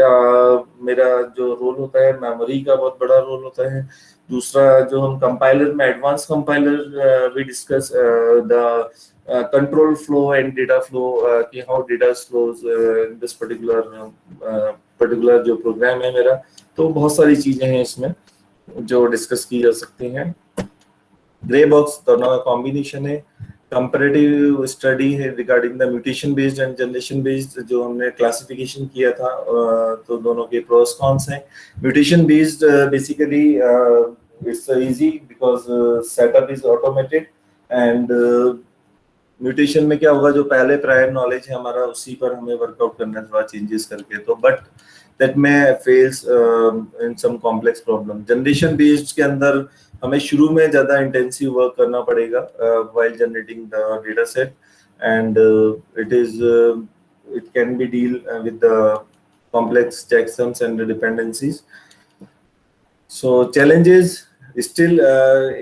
मेरा जो रोल होता है मेमोरी का बहुत बड़ा रोल होता है। दूसरा जो हम कंपाइलर में advance compiler we discuss the control flow and data flow, कि how data flows in this particular जो प्रोग्राम है मेरा। तो बहुत सारी चीजें हैं इसमें जो डिस्कस की जा सकती हैं। ग्रे बॉक्स दोनों का कॉम्बिनेशन है। कंपैरेटिव स्टडी है regarding the mutation based and generation based, जो हमने क्लासिफिकेशन किया था, तो दोनों के प्रोस कॉन्स हैं। Mutation based basically it's easy because setup is automated, and mutation में क्या होगा, जो पहले प्रायर नॉलेज है हमारा उसी पर हमें वर्कआउट करना है थोड़ा चेंजेस करके, तो बट दैट में fails in some complex problem. Generation based के अंदर हमें शुरू में ज्यादा इंटेंसिव वर्क करना पड़ेगा while generating the data set, and it can be deal with the complex checksums and dependencies. So challenges still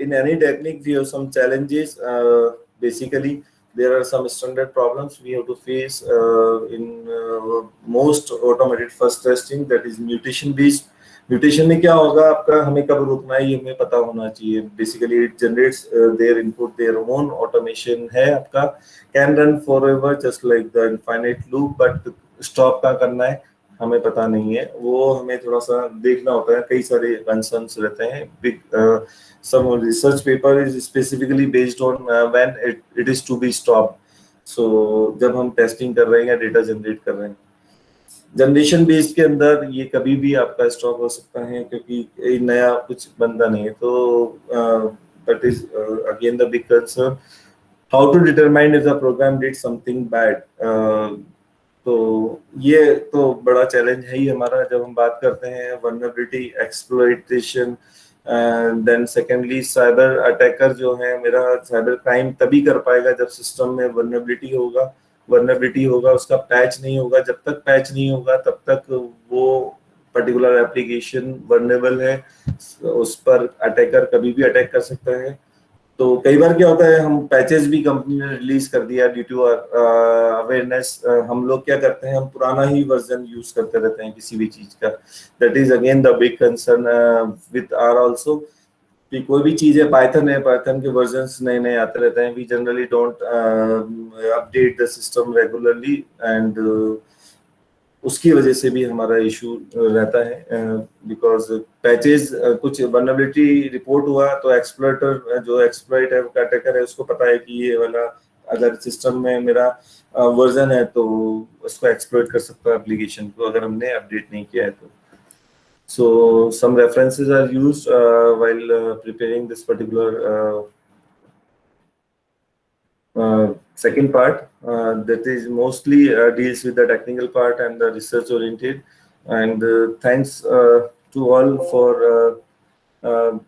in any technique we have some challenges. Basically there are some standard problems we have to face in most automated fuzz testing, that is mutation based. Mutation में क्या होगा आपका, हमें कब रोकना है ये हमें पता होना चाहिए। Basically it generates there input, their own automation है आपका, can run forever just like the infinite loop, but stop का करना है हमें पता नहीं है, वो हमें थोड़ा सा देखना होता है। कई सारे कंसर्न्स रहते हैं। Big some research paper is specifically based on when it is to be stopped. So जब हम टेस्टिंग कर रहे हैं या डेटा जनरेट कर रहे हैं। जनरेशन बेस्ड के अंदर ये कभी भी आपका स्टॉप हो सकता है क्योंकि नया कुछ बनता नहीं है, तो that is again the big concern. How to determine if the program did something bad? तो ये तो बड़ा चैलेंज है ही हमारा जब हम बात करते हैं vulnerability exploitation। Then secondly cyber attacker जो है, मेरा साइबर क्राइम तभी कर पाएगा जब सिस्टम में वर्नेबिलिटी होगा, उसका पैच नहीं होगा। जब तक पैच नहीं होगा तब तक वो पर्टिकुलर एप्लीकेशन वर्नेबल है, उस पर अटैकर कभी भी अटैक कर सकता है। तो कई बार क्या होता है, हम पैचेस भी कंपनी ने रिलीज कर दिया ड्यू टू अवेयरनेस। हम लोग क्या करते हैं, हम पुराना ही वर्जन यूज करते रहते हैं किसी भी चीज का। That is again the big concern with our also. कि कोई भी चीज है, पाइथन के वर्जन्स नए नए आते रहते हैं. We generally don't update the system regularly, and उसकी वजह से भी हमारा इशू रहता है, बिकॉज पैचेज कुछ वल्नरेबिलिटी रिपोर्ट हुआ तो एक्सप्लॉइटर जो एक्सप्लॉइट है, अटैकर है, उसको पता है कि ये वाला अगर सिस्टम में मेरा वर्जन है तो उसको एक्सप्लॉइट कर सकता है एप्लीकेशन को, अगर हमने अपडेट नहीं किया है तो. So some references are used while preparing this particular second part that is mostly deals with the technical part and the research oriented. And thanks to all for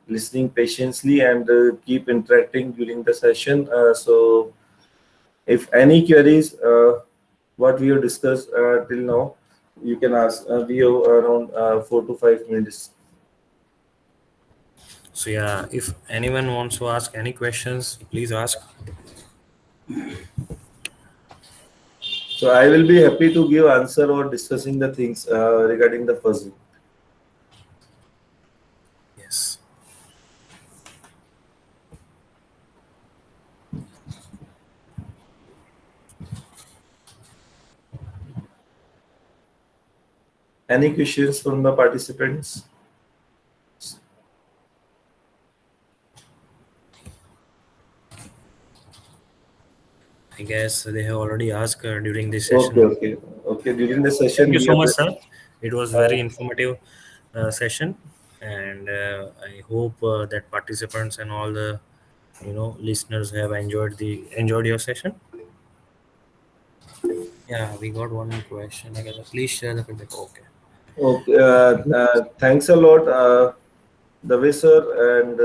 listening patiently and keep interacting during the session. So if any queries what we have discussed till now, you can ask. We have around 4 to 5 minutes. So yeah, if anyone wants to ask any questions, please ask. So I will be happy to give answer or discussing the things regarding the puzzle. Yes. Any questions from the participants? I guess they have already asked during this session. Okay. During the session, Thank you we so have- much, sir. It was very informative session, and I hope that participants and all the listeners have enjoyed your session. Yeah, we got one more question. I guess. Please share the feedback. Okay. Okay. Thanks a lot, Dave sir and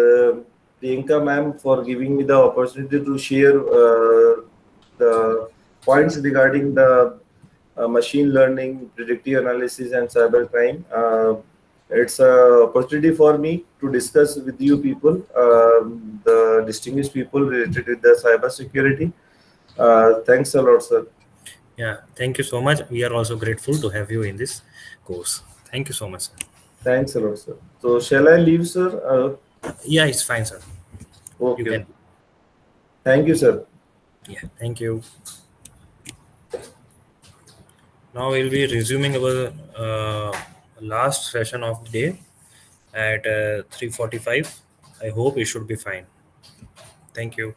Priyanka ma'am, for giving me the opportunity to share the points regarding the machine learning, predictive analysis, and cybercrime. It's an opportunity for me to discuss with you people, the distinguished people related with the cyber security. Thanks a lot, sir. Yeah, thank you so much. We are also grateful to have you in this course. Thank you so much, sir. Thanks a lot, sir. So shall I leave, sir? Yeah, it's fine, sir. Okay. You can. Thank you, sir. Yeah, thank you. Now we'll be resuming our last session of the day at 3:45. I hope it should be fine. Thank you.